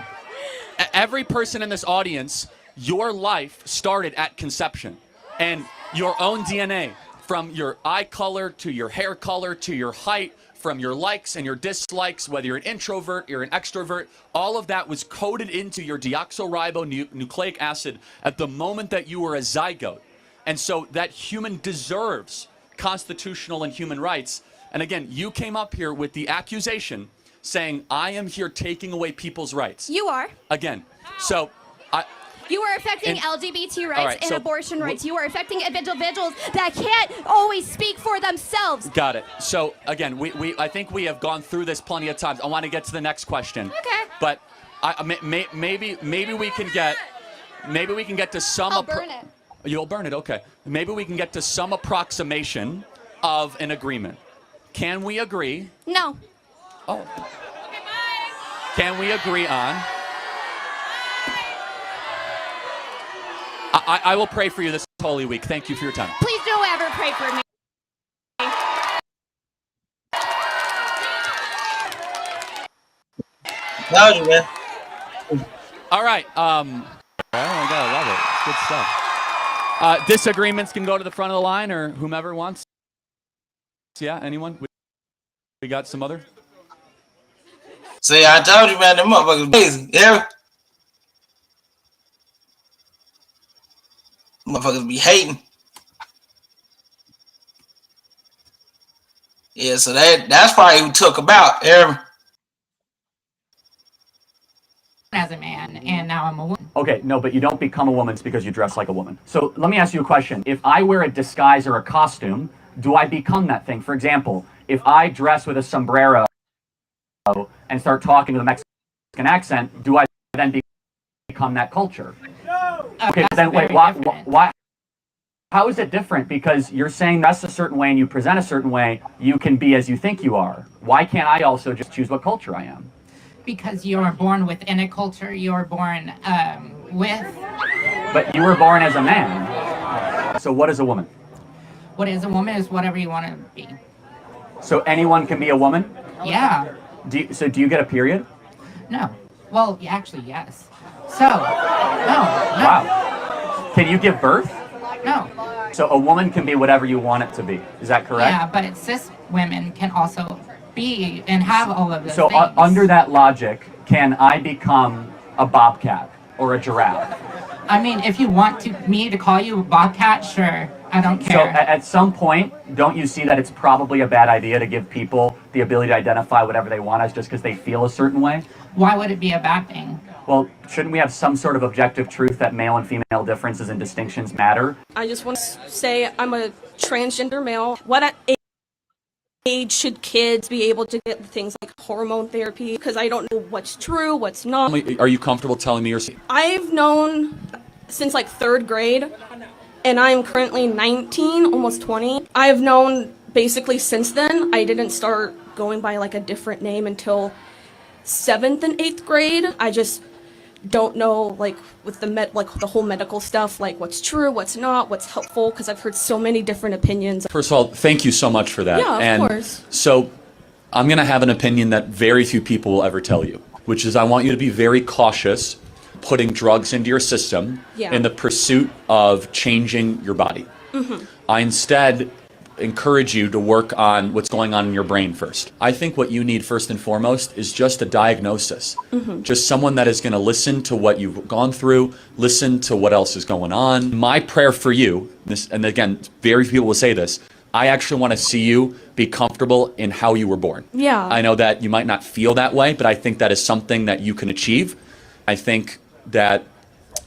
Every person in this audience, your life started at conception. And your own DNA, from your eye color to your hair color to your height, from your likes and your dislikes, whether you're an introvert, you're an extrovert, all of that was coded into your deoxyribonucleic acid at the moment that you were a zygote. And so that human deserves constitutional and human rights. And again, you came up here with the accusation saying, I am here taking away people's rights. You are. Again, so you are affecting LGBT rights and abortion rights. You are affecting individuals that can't always speak for themselves. Got it. So again, I think we have gone through this plenty of times. I want to get to the next question. Okay. But maybe we can get to some. I'll burn it. You'll burn it. Okay. Maybe we can get to some approximation of an agreement. Can we agree? No. Oh. Can we agree on? I will pray for you this Holy Week. Thank you for your time. Please don't ever pray for me. Told you, man. All right. Oh my God, I love it. It's good stuff. Disagreements can go to the front of the line, or whomever wants. Yeah, anyone? We got some other? See, I told you, man, them motherfuckers crazy. Yeah. Motherfuckers be hating. Yeah, so that's probably who took about. As a man, and now I'm a woman. Okay, no, but you don't become a woman because you dress like a woman. So let me ask you a question. If I wear a disguise or a costume, do I become that thing? For example, if I dress with a sombrero and start talking with a Mexican accent, do I then become that culture? No! Okay, then wait, why? How is it different? Because you're saying dress a certain way and you present a certain way, you can be as you think you are. Why can't I also just choose what culture I am? Because you are born within a culture, you are born with. But you were born as a man. So what is a woman? What is a woman is whatever you want to be. So anyone can be a woman? Yeah. Do you get a period? No. Well, actually, yes. So, no. Wow. Can you give birth? No. So a woman can be whatever you want it to be. Is that correct? Yeah, but cis women can also be and have all of those so things. Under that logic, can I become a bobcat or a giraffe? I mean, if you want me to call you a bobcat, sure. I don't So care. at some point, don't you see that it's probably a bad idea to give people the ability to identify whatever they want as just because they feel a certain way? Why would it be a bad thing? Well, shouldn't we have some sort of objective truth that male and female differences and distinctions matter? I just want to say I'm a transgender male. What age should kids be able to get things like hormone therapy? Because I don't know what's true, what's not. Are you comfortable telling me your... I've known since like 3rd grade, and I'm currently 19, almost 20. I've known basically since then. I didn't start going by like a different name until 7th and 8th grade. I just don't know, like with the whole medical stuff, like what's true, what's not, what's helpful, because I've heard so many different opinions. First of all, thank you so much for that. Yeah, of course. So I'm going to have an opinion that very few people will ever tell you, which is I want you to be very cautious putting drugs into your system in the pursuit of changing your body. I instead encourage you to work on what's going on in your brain first. I think what you need first and foremost is just a diagnosis. Just someone that is going to listen to what you've gone through, listen to what else is going on. My prayer for you, and again, very few people will say this, I actually want to see you be comfortable in how you were born. Yeah. I know that you might not feel that way, but I think that is something that you can achieve. I think that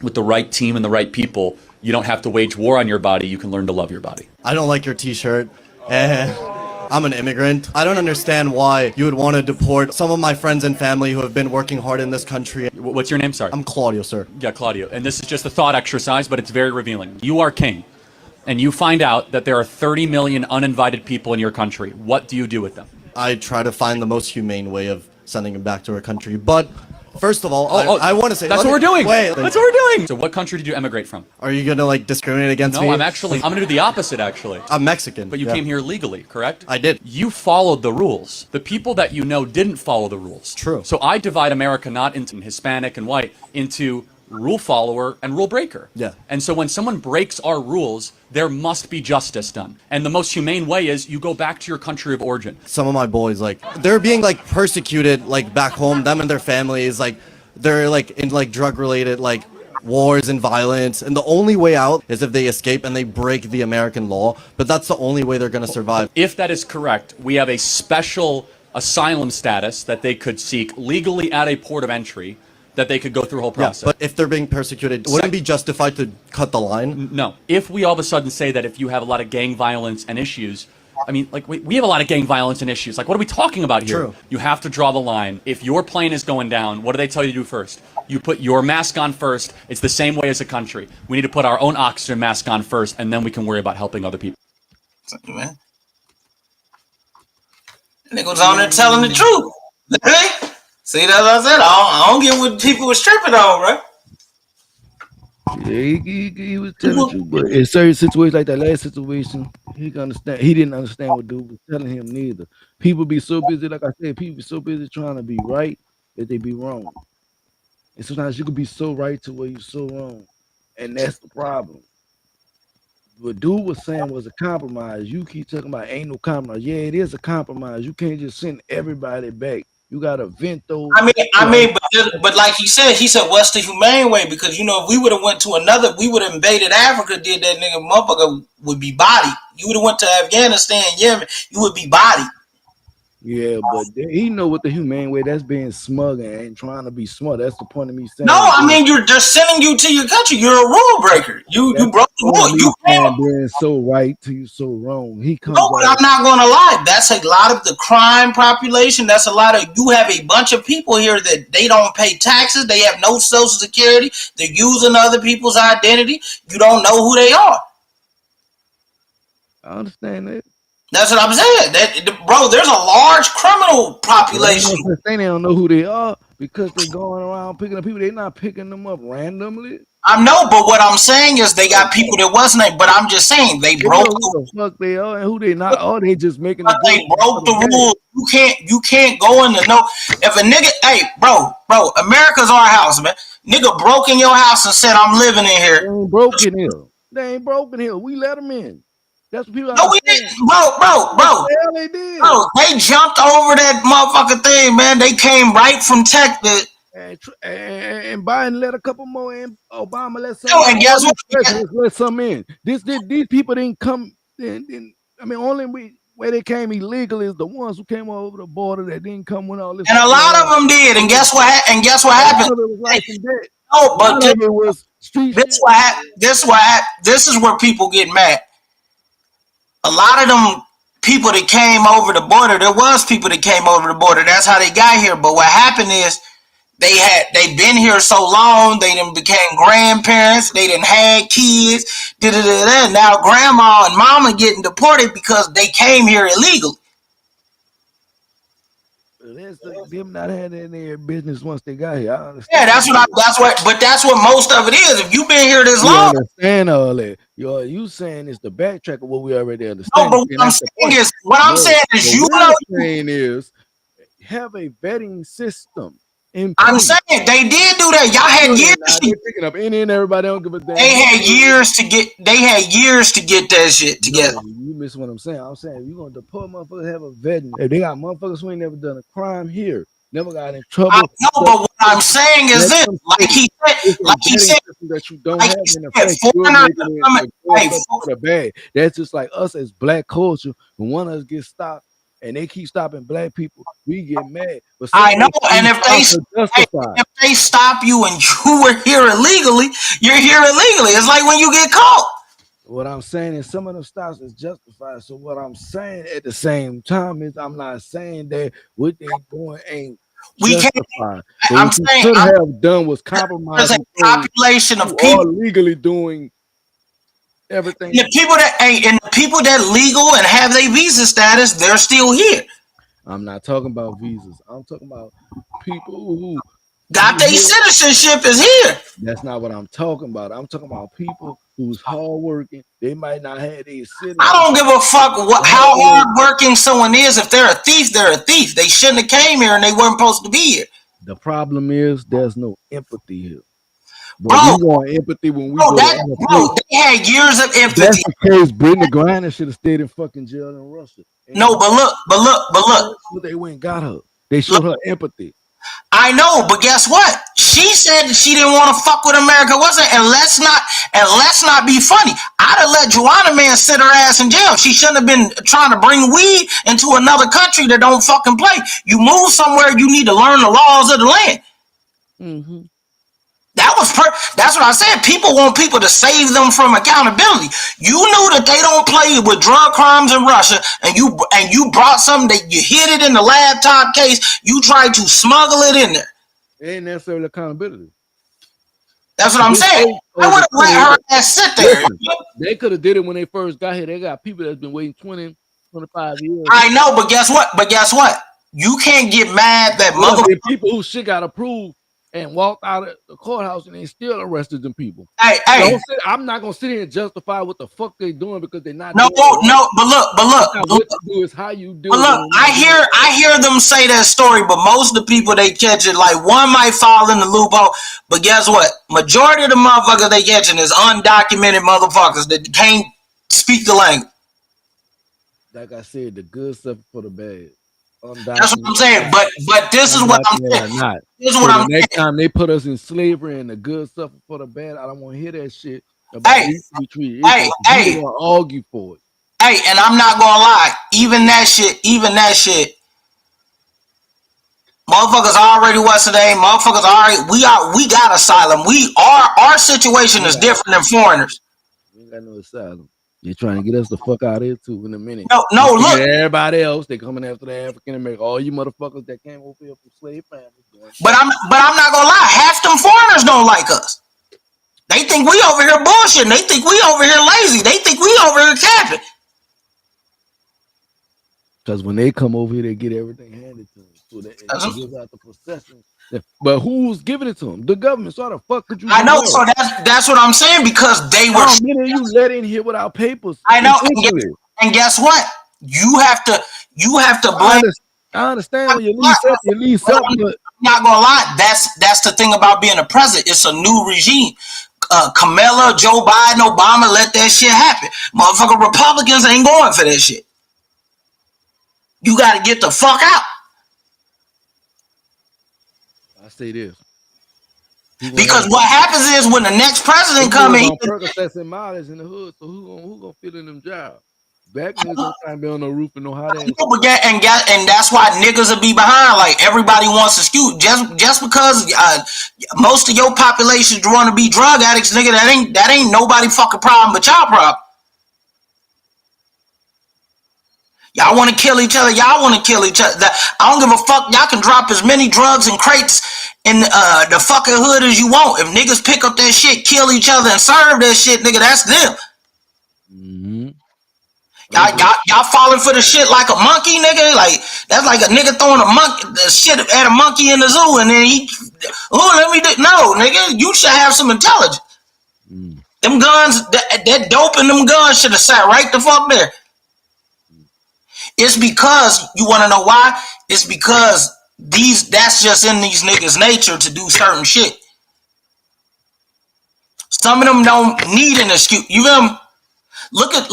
with the right team and the right people, you don't have to wage war on your body. You can learn to love your body. I don't like your t-shirt. I'm an immigrant. I don't understand why you would want to deport some of my friends and family who have been working hard in this country. What's your name, sorry? I'm Claudio, sir. Yeah, Claudio. And this is just a thought exercise, but it's very revealing. You are king, and you find out that there are 30 million uninvited people in your country. What do you do with them? I try to find the most humane way of sending them back to our country. But first of all, I want to say... That's what we're doing. Wait. That's what we're doing. So what country did you emigrate from? Are you going to, like, discriminate against me? No, I'm going to do the opposite, actually. I'm Mexican. But you came here legally, correct? I did. You followed the rules. The people that you know didn't follow the rules. True. So I divide America not into Hispanic and white, into rule follower and rule breaker. Yeah. And so when someone breaks our rules, there must be justice done. And the most humane way is you go back to your country of origin. Some of my boys, like, they're being, like, persecuted, like, back home, them and their families, like, they're, like, in, like, drug-related, like, wars and violence, and the only way out is if they escape and they break the American law, but that's the only way they're going to survive. If that is correct, we have a special asylum status that they could seek legally at a port of entry, that they could go through a whole process. Yeah, but if they're being persecuted, wouldn't it be justified to cut the line? No. If we all of a sudden say that if you have a lot of gang violence and issues, I mean, like, we have a lot of gang violence and issues. Like, what are we talking about here? True. You have to draw the line. If your plane is going down, what do they tell you to do first? You put your mask on first. It's the same way as a country. We need to put our own oxygen mask on first, and then we can worry about helping other people. Man. And they goes on there telling the truth. See, that's what I said. I don't get what people were stripping on, right? Yeah, he was telling you, but in certain situations like that last situation, he can understand. He didn't understand what dude was telling him neither. People be so busy, like I said, people be so busy trying to be right that they be wrong. And sometimes you could be so right to where you're so wrong, and that's the problem. What dude was saying was a compromise. You keep talking about ain't no compromise. Yeah, it is a compromise. You can't just send everybody back. You gotta vent those. But like he said, what's the humane way? Because, you know, if we would have went to another, we would have invaded Africa, did that, nigga, motherfucker would be bodied. You would have went to Afghanistan, Yemen, you would be bodied. Yeah, but he know what the humane way. That's being smug and trying to be smart. That's the point of me saying. No, I mean, they're sending you to your country. You're a rule breaker. You broke the rule. You can't being so right to you so wrong. He comes. No, but I'm not going to lie. That's a lot of the crime population. That's a lot of. You have a bunch of people here that they don't pay taxes. They have no social security. They're using other people's identity. You don't know who they are. I understand that. That's what I'm saying. Bro, there's a large criminal population. They don't know who they are because they're going around picking up people. They're not picking them up randomly. I know, but what I'm saying is they got people that wasn't. But I'm just saying they broke who the fuck they are and who they not are. They just making. They broke the rules. You can't go in the no. If a nigga, hey, bro, America's our house, man. Nigga broke in your house and said I'm living in here. They ain't broken here. They ain't broken here. We let them in. That's what people. No, we didn't, bro. They did. Bro, they jumped over that motherfucking thing, man. They came right from Texas. And Biden let a couple more in. Obama let some. No, and guess what? Presidents let some in. These people didn't come. I mean, only where they came illegal is the ones who came over the border that didn't come when all this. And a lot of them did. And guess what? Happened? No, but this is where people get mad. A lot of them people that came over the border, there was people that came over the border. That's how they got here. But what happened is they've been here so long, they done became grandparents, they done had kids, now grandma and mama getting deported because they came here illegally. Them not had any business once they got here. I understand. Yeah, that's what most of it is. If you've been here this long, understand all that. You saying it's the backtrack of what we already understand. No, but what I'm saying is, you know, saying is have a vetting system. I'm saying they did do that. Y'all had years. They're picking up any and everybody. Don't give a damn. They had years to get that shit together. No, you miss what I'm saying. I'm saying if you gonna deport motherfuckers, have a vetting. If they got motherfuckers who ain't never done a crime here, never got in trouble. I know, but what I'm saying is this: like he said, that you don't have in effect. That's just like us as black culture. When one of us gets stopped, and they keep stopping black people, we get mad. But I know, and if they stop you and you were here illegally, you're here illegally. It's like when you get caught. What I'm saying is some of them stops is justified. So what I'm saying at the same time is I'm not saying that what they doing ain't justified. I'm saying could have done was compromising. There's a population of people legally doing everything. The people that legal and have their visa status, they're still here. I'm not talking about visas. I'm talking about people who got their citizenship is here. That's not what I'm talking about. I'm talking about people who's hardworking. They might not have their citizenship. I don't give a fuck how hardworking someone is. If they're a thief, they're a thief. They shouldn't have came here and they weren't supposed to be here. The problem is there's no empathy here. Bro, we want empathy when we they had years of empathy. That's the case. Brittany Griner should have stayed in fucking jail in Russia. No, but look. They went and got her. They showed her empathy. I know, but guess what? She said she didn't want to fuck with America, wasn't it? And let's not be funny. I'd have let Joanna Man sit her ass in jail. She shouldn't have been trying to bring weed into another country that don't fucking play. You move somewhere, you need to learn the laws of the land. Mm-hmm. That's what I said. People want people to save them from accountability. You knew that they don't play with drug crimes in Russia, and you brought something that you hid it in the laptop case. You tried to smuggle it in there. It ain't necessarily accountability. That's what I'm saying. I would have let her ass sit there. They could have did it when they first got here. They got people that's been waiting 20, 25 years. I know, but guess what? You can't get mad that motherfuckers. People who shit got approved and walked out of the courthouse and they still arrested them people. Hey, I'm not gonna sit here and justify what the fuck they doing because they're not. No, but look. What you do is how you do. But look, I hear them say that story, but most of the people they catch it, like one might fall in the loophole. But guess what? Majority of the motherfuckers they catching is undocumented motherfuckers that can't speak the language. Like I said, the good stuff for the bad. That's what I'm saying. But this is what I'm saying. This is what I'm saying. Next time they put us in slavery and the good stuff for the bad, I don't want to hear that shit. Hey, gonna argue for it. Hey, and I'm not gonna lie. Even that shit. Motherfuckers already what's today. Motherfuckers already. We got asylum. Our situation is different than foreigners. We ain't got no asylum. You're trying to get us the fuck out of here too in a minute. No, look. Everybody else, they coming after the African American. All you motherfuckers that came over here from slave families. But I'm not gonna lie. Half them foreigners don't like us. They think we over here bullshitting. They think we over here lazy. They think we over here capping. Because when they come over here, they get everything handed to them. So they give out the possessions. But who's giving it to them? The government. So how the fuck could you? I know. So that's what I'm saying, because they were. How many of you let in here without papers? I know. And guess what? You have to blame. I understand when you leave something. But I'm not gonna lie. That's the thing about being a president. It's a new regime. Kamala, Joe Biden, Obama let that shit happen. Motherfucking Republicans ain't going for that shit. You got to get the fuck out. say this. Because what happens is when the next president come in, Percocets and mileage in the hood, so who gonna fit in them jobs? Back niggas don't try to be on the roof and know how to. and that's why niggas will be behind. Like everybody wants to skew just because most of your population want to be drug addicts, nigga. That ain't nobody fucking problem but y'all problem. Y'all want to kill each other. Y'all want to kill each other. I don't give a fuck. Y'all can drop as many drugs and crates in the fucking hood as you want. If niggas pick up that shit, kill each other, and serve that shit, nigga, that's them. Mm-hmm. Y'all falling for the shit like a monkey, nigga. Like that's like a nigga throwing the shit at a monkey in the zoo, and then no, nigga. You should have some intelligence. Them guns, that dope in them guns should have sat right the fuck there. It's because you want to know why? It's because that's just in these niggas' nature to do certain shit. Some of them don't need an excuse. You feel me? Look at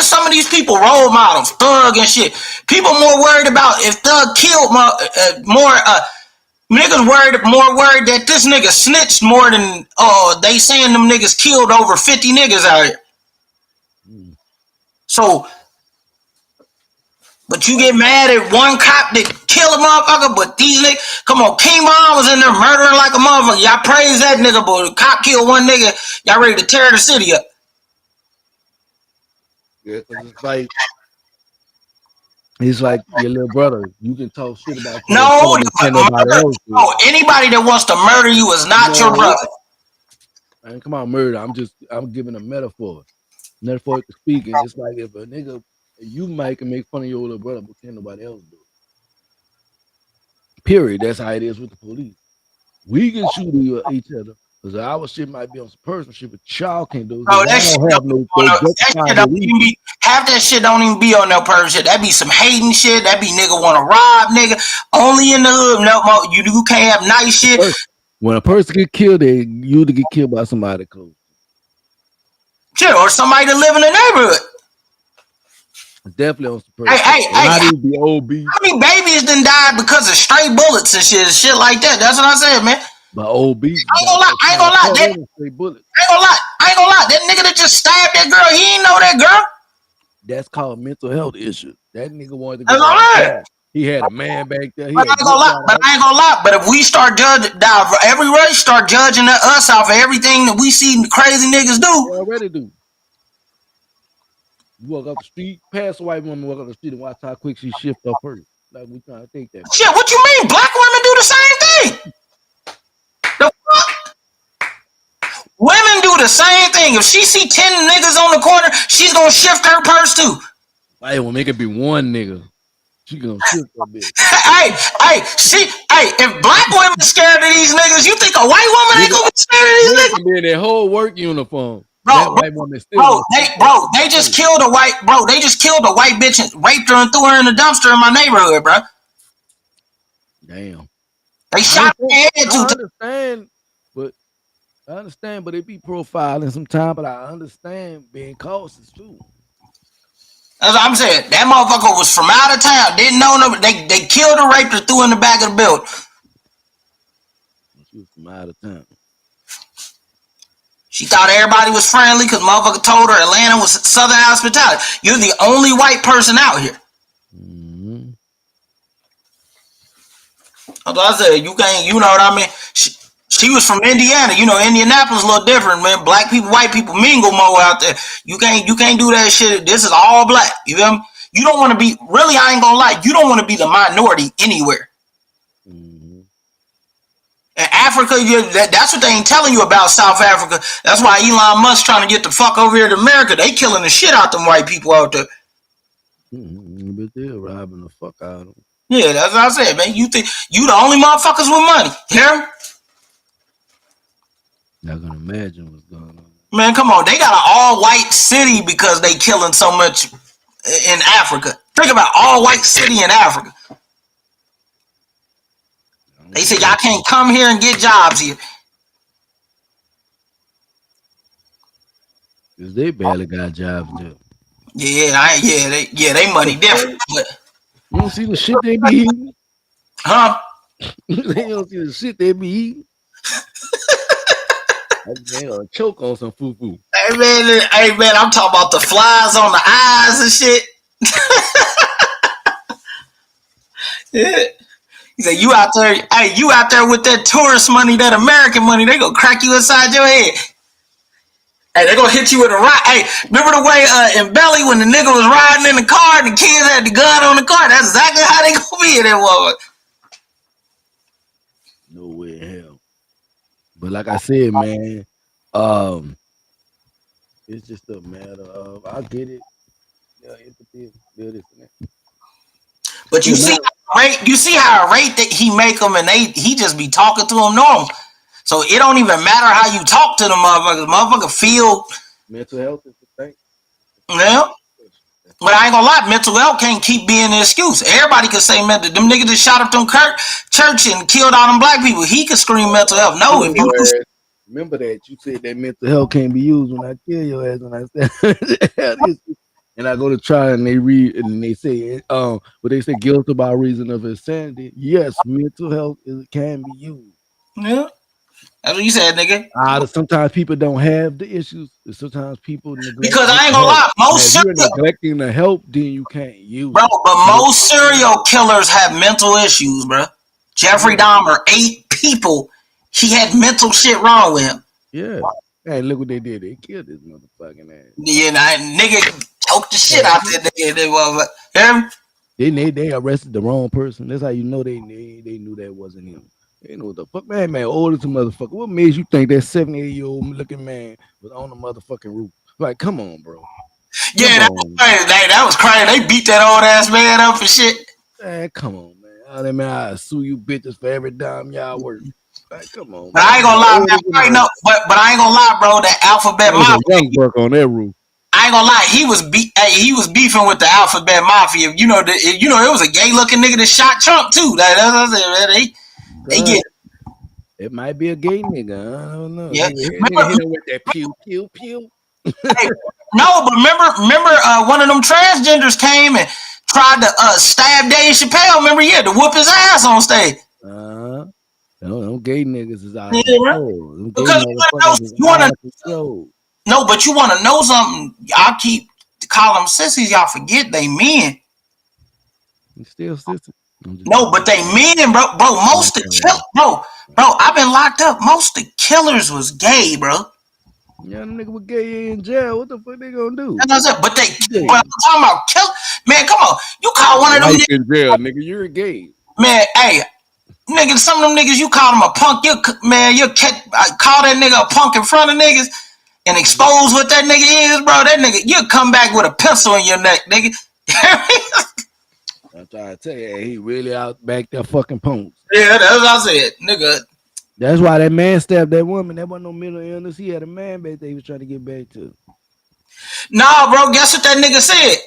some of these people, role models, Thug and shit. People more worried about if Thug killed niggas more worried that this nigga snitched more than they saying them niggas killed over 50 niggas out here. So, but you get mad at one cop that killed a motherfucker, but these niggas, come on, King Von was in there murdering like a motherfucker. Y'all praise that nigga, but the cop killed one nigga, y'all ready to tear the city up. Yeah, it's like your little brother. You can talk shit about. No, anybody that wants to murder you is not your brother. Man, come on, murder. I'm giving a metaphor. Metaphorically speaking, it's like if a nigga, you might can make fun of your little brother, but can't nobody else do it. Period. That's how it is with the police. We can shoot each other. Because our shit might be on some personal shit, but y'all can't do it. Bro, half that shit don't even be on no personal shit. That be some hating shit. That be nigga want to rob nigga. Only in the hood. No, you can't have nice shit. When a person get killed, they usually get killed by somebody close. Shit, or somebody that live in the neighborhood. Definitely on some person. Hey, be OB. How many babies done died because of stray bullets and shit like that? That's what I said, man. But OB. I ain't gonna lie. That nigga that just stabbed that girl, he ain't know that girl. That's called mental health issue. That nigga wanted to go. He had a man back there. I ain't gonna lie. But if we start judging, every race start judging us off of everything that we see crazy niggas do. They already do. You walk up the street, pass a white woman, walk up the street, and watch how quick she shift up her. Like we trying to think that. Shit, what you mean? Black women do the same thing. The fuck? Women do the same thing. If she see 10 niggas on the corner, she's gonna shift her purse too. Hey, well, make it be one nigga. She gonna shift that bitch. If black women scared of these niggas, you think a white woman ain't gonna be scared of these niggas? Be in their whole work uniform. They just killed a white bitch and raped her and threw her in the dumpster in my neighborhood, bro. Damn. They shot her head too. I understand, but it be profiling sometimes, but I understand being cautious too. That's what I'm saying. That motherfucker was from out of town. Didn't know no. They killed her, raped her, threw her in the back of the building. She was from out of town. She thought everybody was friendly because motherfucker told her Atlanta was Southern hospitality. You're the only white person out here. Mm-hmm. That's what I said. You can't, you know what I mean? She was from Indiana. You know, Indianapolis a little different, man. Black people, white people mingle more out there. You can't do that shit. This is all black. You feel me? You don't want to be, really, I ain't gonna lie, you don't want to be the minority anywhere. In Africa, that's what they ain't telling you about South Africa. That's why Elon Musk trying to get the fuck over here to America. They killing the shit out them white people out there. But they're robbing the fuck out of them. Yeah, that's what I said, man. You think you the only motherfuckers with money? Yeah. Not gonna imagine what's going on. Man, come on. They got an all-white city because they killing so much in Africa. Think about all-white city in Africa. They say y'all can't come here and get jobs here. Cause they barely got jobs there. They money different. But you don't see the shit they be eating? Huh? They don't see the shit they be eating. They gonna choke on some fufu. Hey man, I'm talking about the flies on the eyes and shit. Yeah. He said, you out there with that tourist money, that American money, they gonna crack you inside your head. Hey, they gonna hit you with a rock. Hey, remember the way in Belly when the nigga was riding in the car and the kids had the gun on the car? That's exactly how they gonna be in that one. No way in hell. But like I said, man, it's just a matter of I get it. Yeah, empathy, this and that. But you see how irate that he make them, and he just be talking to them normal. So it don't even matter how you talk to the motherfuckers. Motherfucker feel mental health is the thing. Yeah. But I ain't gonna lie, mental health can't keep being the excuse. Everybody can say mental. Them niggas that shot up them church and killed all them black people. He could scream mental health. No, if you remember that you said that mental health can't be used when I kill your ass. When I said, and I go to trial and they read and they say, but they say guilt by reason of insanity. Yes, mental health can be used. Yeah. That's what you said, nigga. Sometimes people don't have the issues. Sometimes people neglect. Because I ain't gonna lie, if you're neglecting the help, then you can't use bro. But most serial killers have mental issues, bro. Jeffrey Dahmer, 8 people. He had mental shit wrong with him. Yeah. Hey, look what they did. They killed this motherfucking ass. Yeah, nigga choked the shit out that nigga. They arrested the wrong person. That's how you know they knew that wasn't him. They know what the fuck, man, old as a motherfucker. What made you think that 78-year-old looking man was on the motherfucking roof? Like, come on, bro. Yeah, that was crazy. That was crazy. They beat that old ass man up and shit. Man, come on, man. I sue you bitches for every dime y'all work. Like, come on. But I ain't gonna lie, man. But I ain't gonna lie, bro. That Alphabet Mafia work on that roof. I ain't gonna lie, he was beefing with the Alphabet Mafia. You know, it was a gay looking nigga that shot Trump too. They get it might be a gay nigga. I don't know. Yeah, with that pew pew pew. Hey, no, but remember, one of them transgenders came and tried to stab Dave Chappelle. Remember, he had to whoop his ass on stage. No, gay niggas is out. Yeah, because you want to know something. Y'all keep calling them sissies. Y'all forget they men. Still sissies. No, but they men, bro. Most of bro. I've been locked up. Most of the killers was gay, bro. Yeah, them nigga was gay in jail. What the fuck they gonna do? But I'm talking about kill. Man, come on. You call one of them niggas in jail, nigga. You're gay. Man, hey, nigga. Some of them niggas you call them a punk. You call that nigga a punk in front of niggas and expose what that nigga is, bro. That nigga, you'll come back with a pencil in your neck, nigga. I'm trying to tell you, he really out back there fucking punks. Yeah, that's what I said, nigga. That's why that man stabbed that woman. That wasn't no mental illness. He had a man back there he was trying to get back to. Nah, bro, guess what that nigga said?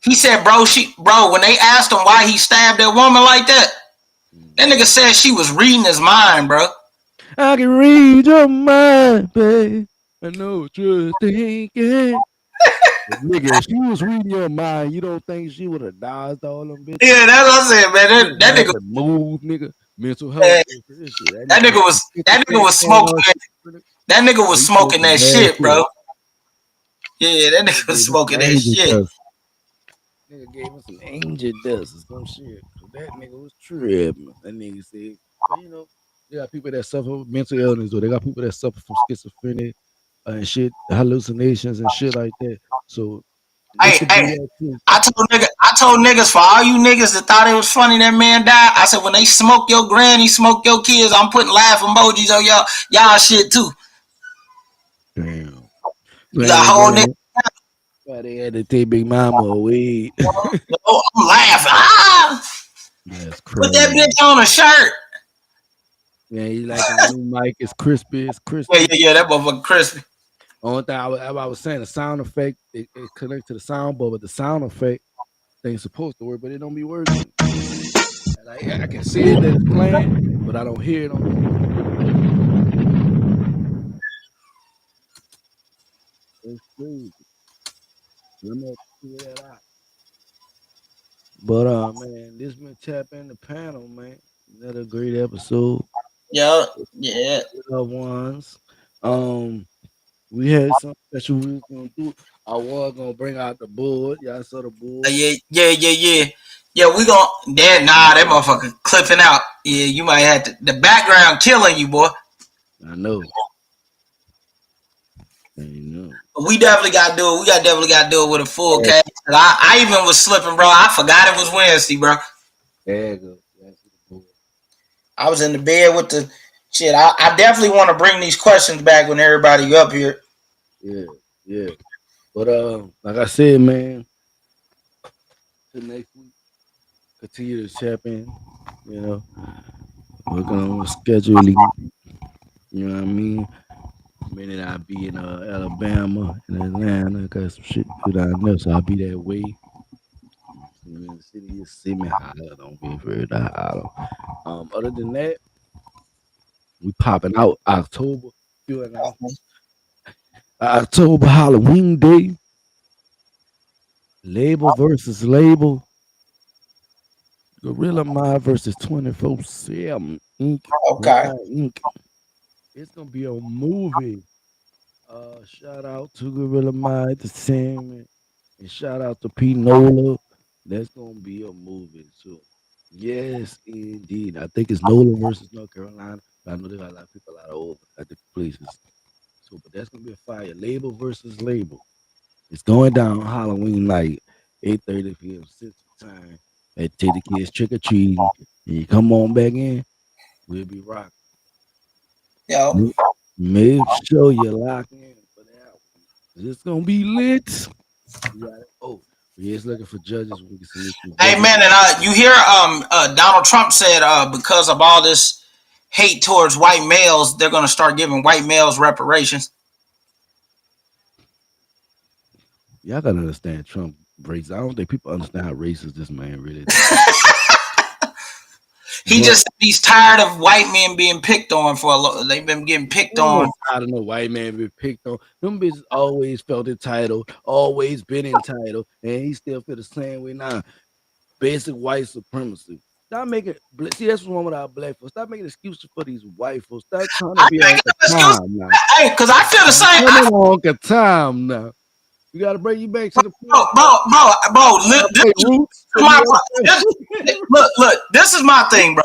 He said, bro, when they asked him why he stabbed that woman like that, that nigga said she was reading his mind, bro. I can read your mind, babe. I know what you're thinking. Nigga, if she was reading your mind, you don't think she would have dodged all them bitches? Yeah, that's what I said, man. That nigga move, nigga. Mental health. That nigga was smoking that nigga was smoking that shit, bro. Yeah, that nigga was smoking that shit. Nigga gave him some angel dust or some shit. That nigga was tripping. That nigga said, you know, they got people that suffer mental illness, or they got people that suffer from schizophrenia and shit, hallucinations and shit like that. So, I told niggas, for all you niggas that thought it was funny that man died, I said when they smoke your granny, smoke your kids, I'm putting laugh emojis on y'all shit too. Damn. The whole nigga. Why they had to take Big Mama away? I'm laughing. That's crazy. Put that bitch on a shirt. Yeah, you like a new mic? It's crispy. It's crispy. Yeah, that motherfucker crispy. Only thing I was saying, the sound effect, it connects to the soundboard, but the sound effect ain't supposed to work, but it don't be working. And I can see it that it's playing, but I don't hear it on the. It's crazy. Let me figure that out. But man, this been Tap in the Panel, man. Another great episode. Yeah, yeah. Loved ones. We had something special we was gonna do. I was gonna bring out the board. Y'all saw the board. Yeah, we gon' that motherfucker clipping out. Yeah, you might have to, the background killing you, boy. I know. know. We definitely gotta do it. We definitely gotta do it with a full cast. I even was slipping, bro. I forgot it was Wednesday, bro. There you go. I was in the bed with the shit. I definitely want to bring these questions back when everybody up here. Yeah. But like I said, man, till next week, continue to tap in. You know, working on scheduling. You know what I mean? Minute I be in Alabama and Atlanta, got some shit to do down there, so I'll be that way. In the city, you see me holler. Don't be afraid to holler. Other than that, we popping out October. October Halloween Day. Label versus label. Gorilla Mind versus 24/7 Inc. Okay. Inc. It's gonna be a movie. Shout out to Gorilla Mind Entertainment and shout out to P Nola. That's gonna be a movie too. Yes, indeed. I think it's Nola versus North Carolina. But I know they got a lot of people out of over at different places. So, but that's gonna be a fire. Label versus label. It's going down Halloween night, 8:30 p.m. Central Time. And take the kids trick or treating. And you come on back in, we'll be rocking. Yo. Make sure you lock in for that. It's gonna be lit. Oh, we're just looking for judges. We can see. Hey man, and you hear Donald Trump said because of all this hate towards white males, they're gonna start giving white males reparations. Y'all gotta understand Trump race. I don't think people understand how racist this man really is. He's tired of white men being picked on for a lot. They've been getting picked on. I don't know, white man being picked on. Them bitches always felt entitled, always been entitled, and he still feel the same way now. Basic white supremacy. Stop making. See, that's what's wrong with our black folks. Stop making excuses for these white folks. Stop trying to be on the time now. Hey, because I feel the same. I'm on the time now. You gotta bring you back to the Look, this is my thing, bro.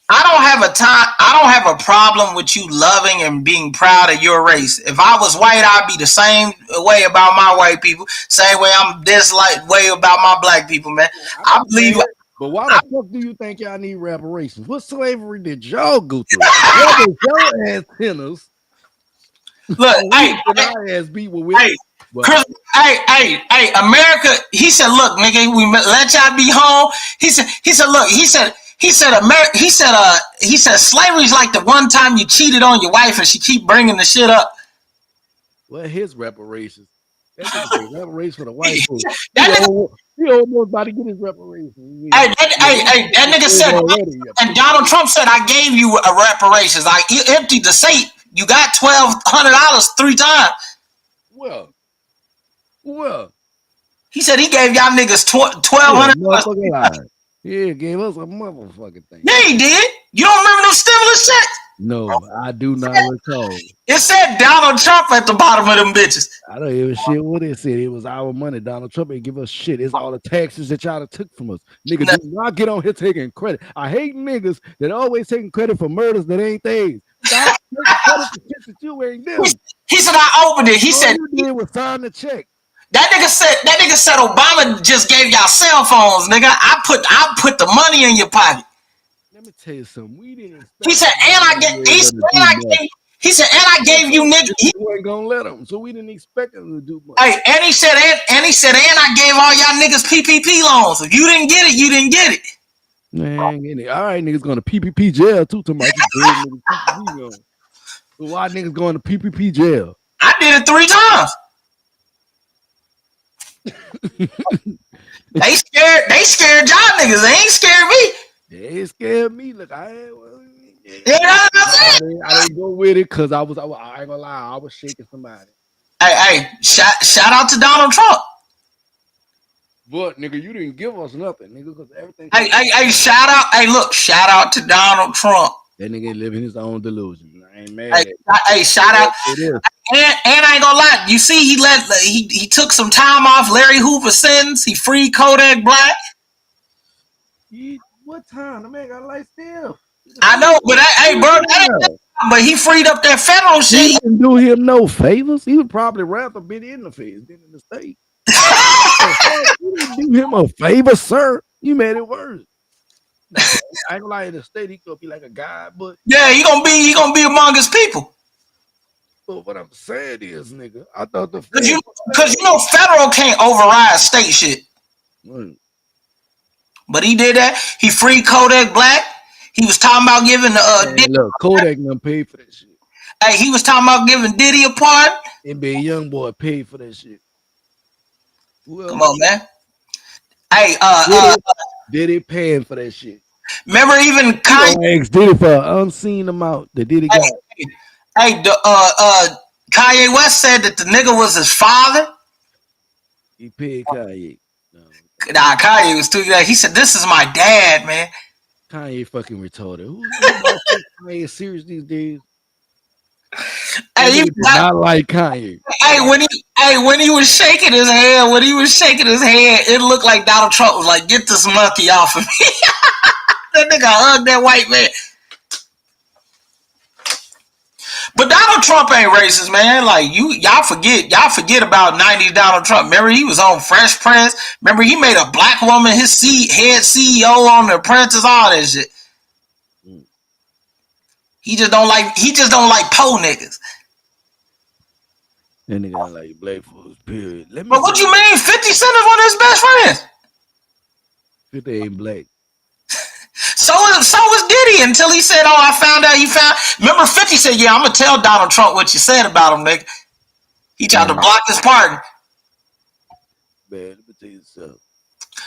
I don't have a problem with you loving and being proud of your race. If I was white, I'd be the same way about my white people. Same way I'm way about my black people, man. I believe. But why the fuck do you think y'all need reparations? What slavery did y'all go through? What was your antennas? Look, hey, Chris, hey, America. He said, "Look, nigga, we let y'all be home." He said, "Look," he said, slavery's like the one time you cheated on your wife and she keep bringing the shit up. Well, his reparations. That's reparations for the white folks. He almost about to get his reparations. Hey, that nigga said, and Donald Trump said, "I gave you a reparations. I emptied the safe. You got $1,200 3 times." Well, he said he gave y'all niggas $1,200. Yeah, gave us a motherfucking thing. Yeah, he did. You don't remember those stimulus checks? No, I do not recall. It said Donald Trump at the bottom of them bitches. I don't even shit what it said. It was our money. Donald Trump ain't give us shit. It's all the taxes that y'all took from us. Niggas do not get on here taking credit. I hate niggas that always taking credit for murders that ain't theirs. Stop taking credit for shit that you ain't doing. He said I opened it. He said you did was sign the check. That nigga said Obama just gave y'all cell phones, nigga. I put the money in your pocket. Let me tell you something. We didn't. He said, and I gave you niggas. We weren't gonna let them, so we didn't expect them to do much. Hey, and he said, I gave all y'all niggas PPP loans. If you didn't get it, you didn't get it. Man, all right, niggas going to PPP jail too. Tomorrow, so why niggas going to PPP jail? I did it 3 times. They scared y'all niggas. They ain't scared me. They ain't scared me. Look, I didn't go with it because I ain't gonna lie, I was shaking somebody. Hey, shout out to Donald Trump. But nigga, you didn't give us nothing, nigga, because everything. Hey, shout out. Hey, look, shout out to Donald Trump. That nigga living his own delusion. I ain't mad Hey, at it. hey, shout out. It is. And I ain't gonna lie. You see, he took some time off Larry Hoover sentence. He freed Kodak Black. What time? The man got life still. I know, but hey, bro, but he freed up that federal shit. He didn't do him no favors. He would probably rather been in the feds than in the state. You didn't do him a favor, sir. You made it worse. Nah, I ain't gonna lie, in the state he could be like a guy, but yeah, he gonna be among his people. But what I'm saying is, nigga, I thought the because you know federal can't override state shit. But he did that. He freed Kodak Black. He was talking about giving the look, Kodak done paid for that shit. Hey, he was talking about giving Diddy a pardon. And be a young boy paid for that shit. Come on, man. Hey, Diddy paying for that shit. Remember even Kanye asked Diddy for an unseen amount that Diddy got. Hey, Kanye West said that the nigga was his father. He paid Kanye. Nah, Kanye was too. He said, "This is my dad, man." Kanye fucking retarded. Who's Kanye serious these days? Hey, he not like Kanye. Hey, when he was shaking his head, it looked like Donald Trump was like, "Get this monkey off of me." That nigga hugged that white man. But Donald Trump ain't racist, man. Like y'all forget about 90s Donald Trump. Remember he was on Fresh Prince. Remember he made a black woman his head CEO on The Apprentice, all that shit. He just don't like po niggas. That nigga don't like black folks, period. But what you mean? 50 Cent is one of his best friends. 50 ain't black. So was Diddy until he said, "Oh, I found out you found." Remember, 50 said, "Yeah, I'm gonna tell Donald Trump what you said about him, nigga." He tried to block his pardon. Man, let me tell you something.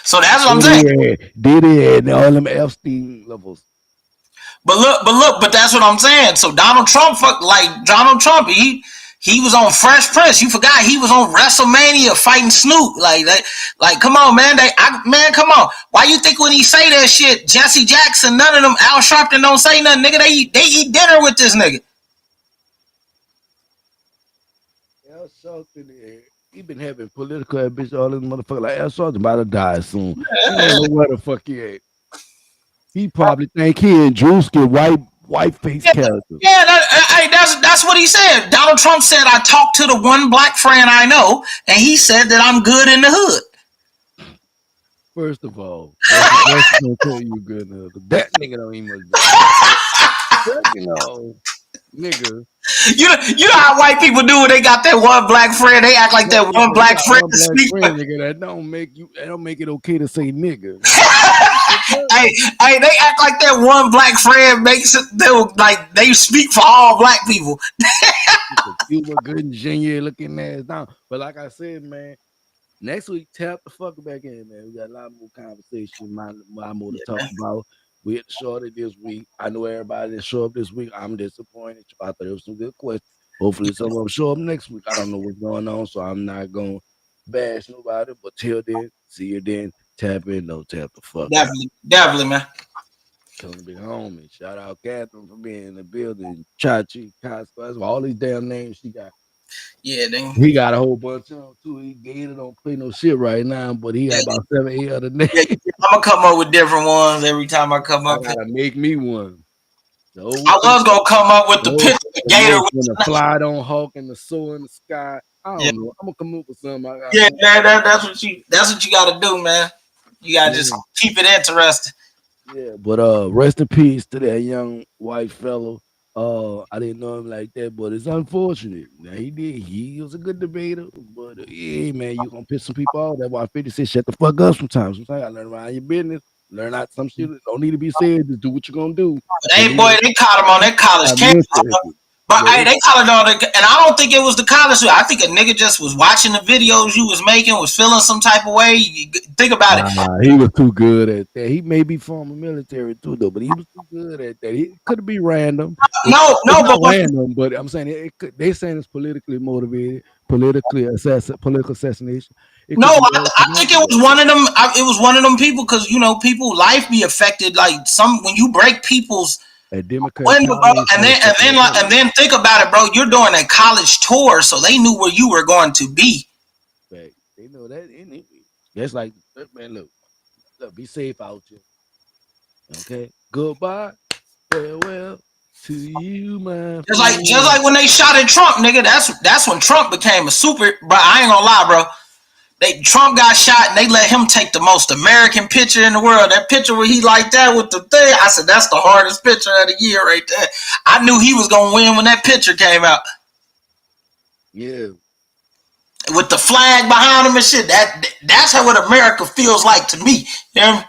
So that's what I'm saying. Diddy had all them Epstein levels. But that's what I'm saying. So Donald Trump, he was on Fresh Prince. You forgot he was on WrestleMania fighting Snoop. Like, come on, man. Come on. Why you think when he say that shit, Jesse Jackson, none of them, Al Sharpton don't say nothing, nigga. They eat dinner with this nigga. Al Sharpton, he been having political ambition, all this motherfucker. Like Al Sharpton about to die soon. I don't know where the fuck he at. He probably think he and Drewski white face character. Yeah, that's what he said. Donald Trump said, "I talked to the one black friend I know, and he said that I'm good in the hood." First of all, that's gonna tell you good in the hood. That nigga don't even nigga. You know how white people do when they got that one black friend. They act like that one black friend to speak for. Nigga, that don't make it okay to say nigga. hey, they act like that one black friend makes it like they speak for all black people. You were good and genuine looking ass down. But like I said, man, next week tap the fuck back in, man. We got a lot more conversation, a lot more to talk about. We had shorted this week. I know everybody that show up this week. I'm disappointed. I thought there was some good questions. Hopefully some of them show up next week. I don't know what's going on, so I'm not gonna bash nobody. But till then, see you then. Tap in, no tap the fuck. Definitely, man. Come to be homie. Shout out Catherine for being in the building. Chachi, Costas, all these damn names she got. Yeah, then he got a whole bunch of them too. He Gator don't play no shit right now, but he got about 7, 8 other names. Yeah, I'm gonna come up with different ones every time I come up. I gotta make me one. I was gonna come up with the picture of the Gator with the fly don't hawk and the soar in the sky. I don't know. I'm gonna come up with something. That's what you gotta do, man. You gotta just keep it interesting. Yeah, but rest in peace to that young white fellow. I didn't know him like that, but it's unfortunate. Now he was a good debater, but yeah, man, you gonna piss some people off. That's why 50 said shut the fuck up sometimes. Sometimes I learn around your business, learn out some shit that don't need to be said. Just do what you're gonna do. But hey, boy, they caught him on that college campus. But hey, they call it all the, and I don't think it was the college. I think a nigga just was watching the videos you was making, was feeling some type of way. Think about it. He was too good at that. He may be former military too, though, but he was too good at that. It could be random. No, Not random, but I'm saying it could, they saying it's politically motivated, political assassination. No, I think it was one of them. It was one of them people because you know people life be affected. Like some when you break people's window, bro, and then think about it, bro. You're doing a college tour, so they knew where you were going to be. Right. They know that. That's like, man, look, be safe out here. Okay. Goodbye. Farewell to you, man. Just like when they shot at Trump, nigga. That's when Trump became a super. But I ain't gonna lie, bro. Trump got shot and they let him take the most American picture in the world. That picture where he like that with the thing. I said, that's the hardest picture of the year right there. I knew he was going to win when that picture came out. Yeah. With the flag behind him and shit. That's how what America feels like to me. You know?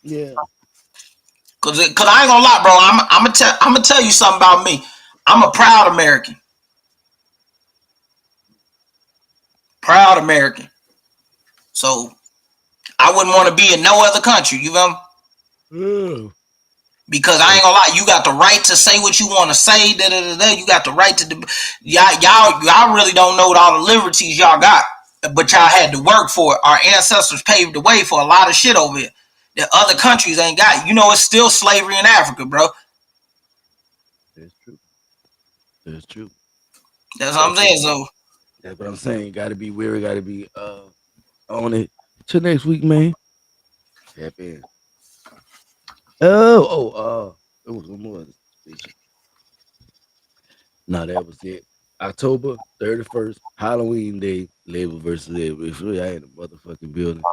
Yeah. Cause I ain't gonna lie, bro. I'm gonna tell you something about me. I'm a proud American. Proud American. So I wouldn't want to be in no other country, you know? Yeah. Because I ain't gonna lie, you got the right to say what you want to say. You got the right to y'all really don't know all the liberties y'all got, but y'all had to work for it. Our ancestors paved the way for a lot of shit over here that other countries ain't got. You know, it's still slavery in Africa, bro. That's true. That's true. That's what I'm saying. So that's what I'm saying. Got to be weary. Got to be on it. Till next week, man. Tap in. It was one more. No, that was it. October 31st, Halloween Day, Label versus Label. It's really, I had a motherfucking building.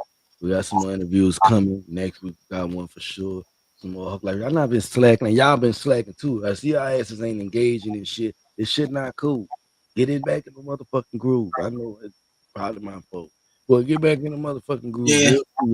We got some more interviews coming next week. Got one for sure. Some more like I've not been slacking. Y'all been slacking too. I see our asses ain't engaging in shit. This shit not cool. Get it back in the motherfucking groove. I know it's probably my fault. But get back in the motherfucking groove. yeah.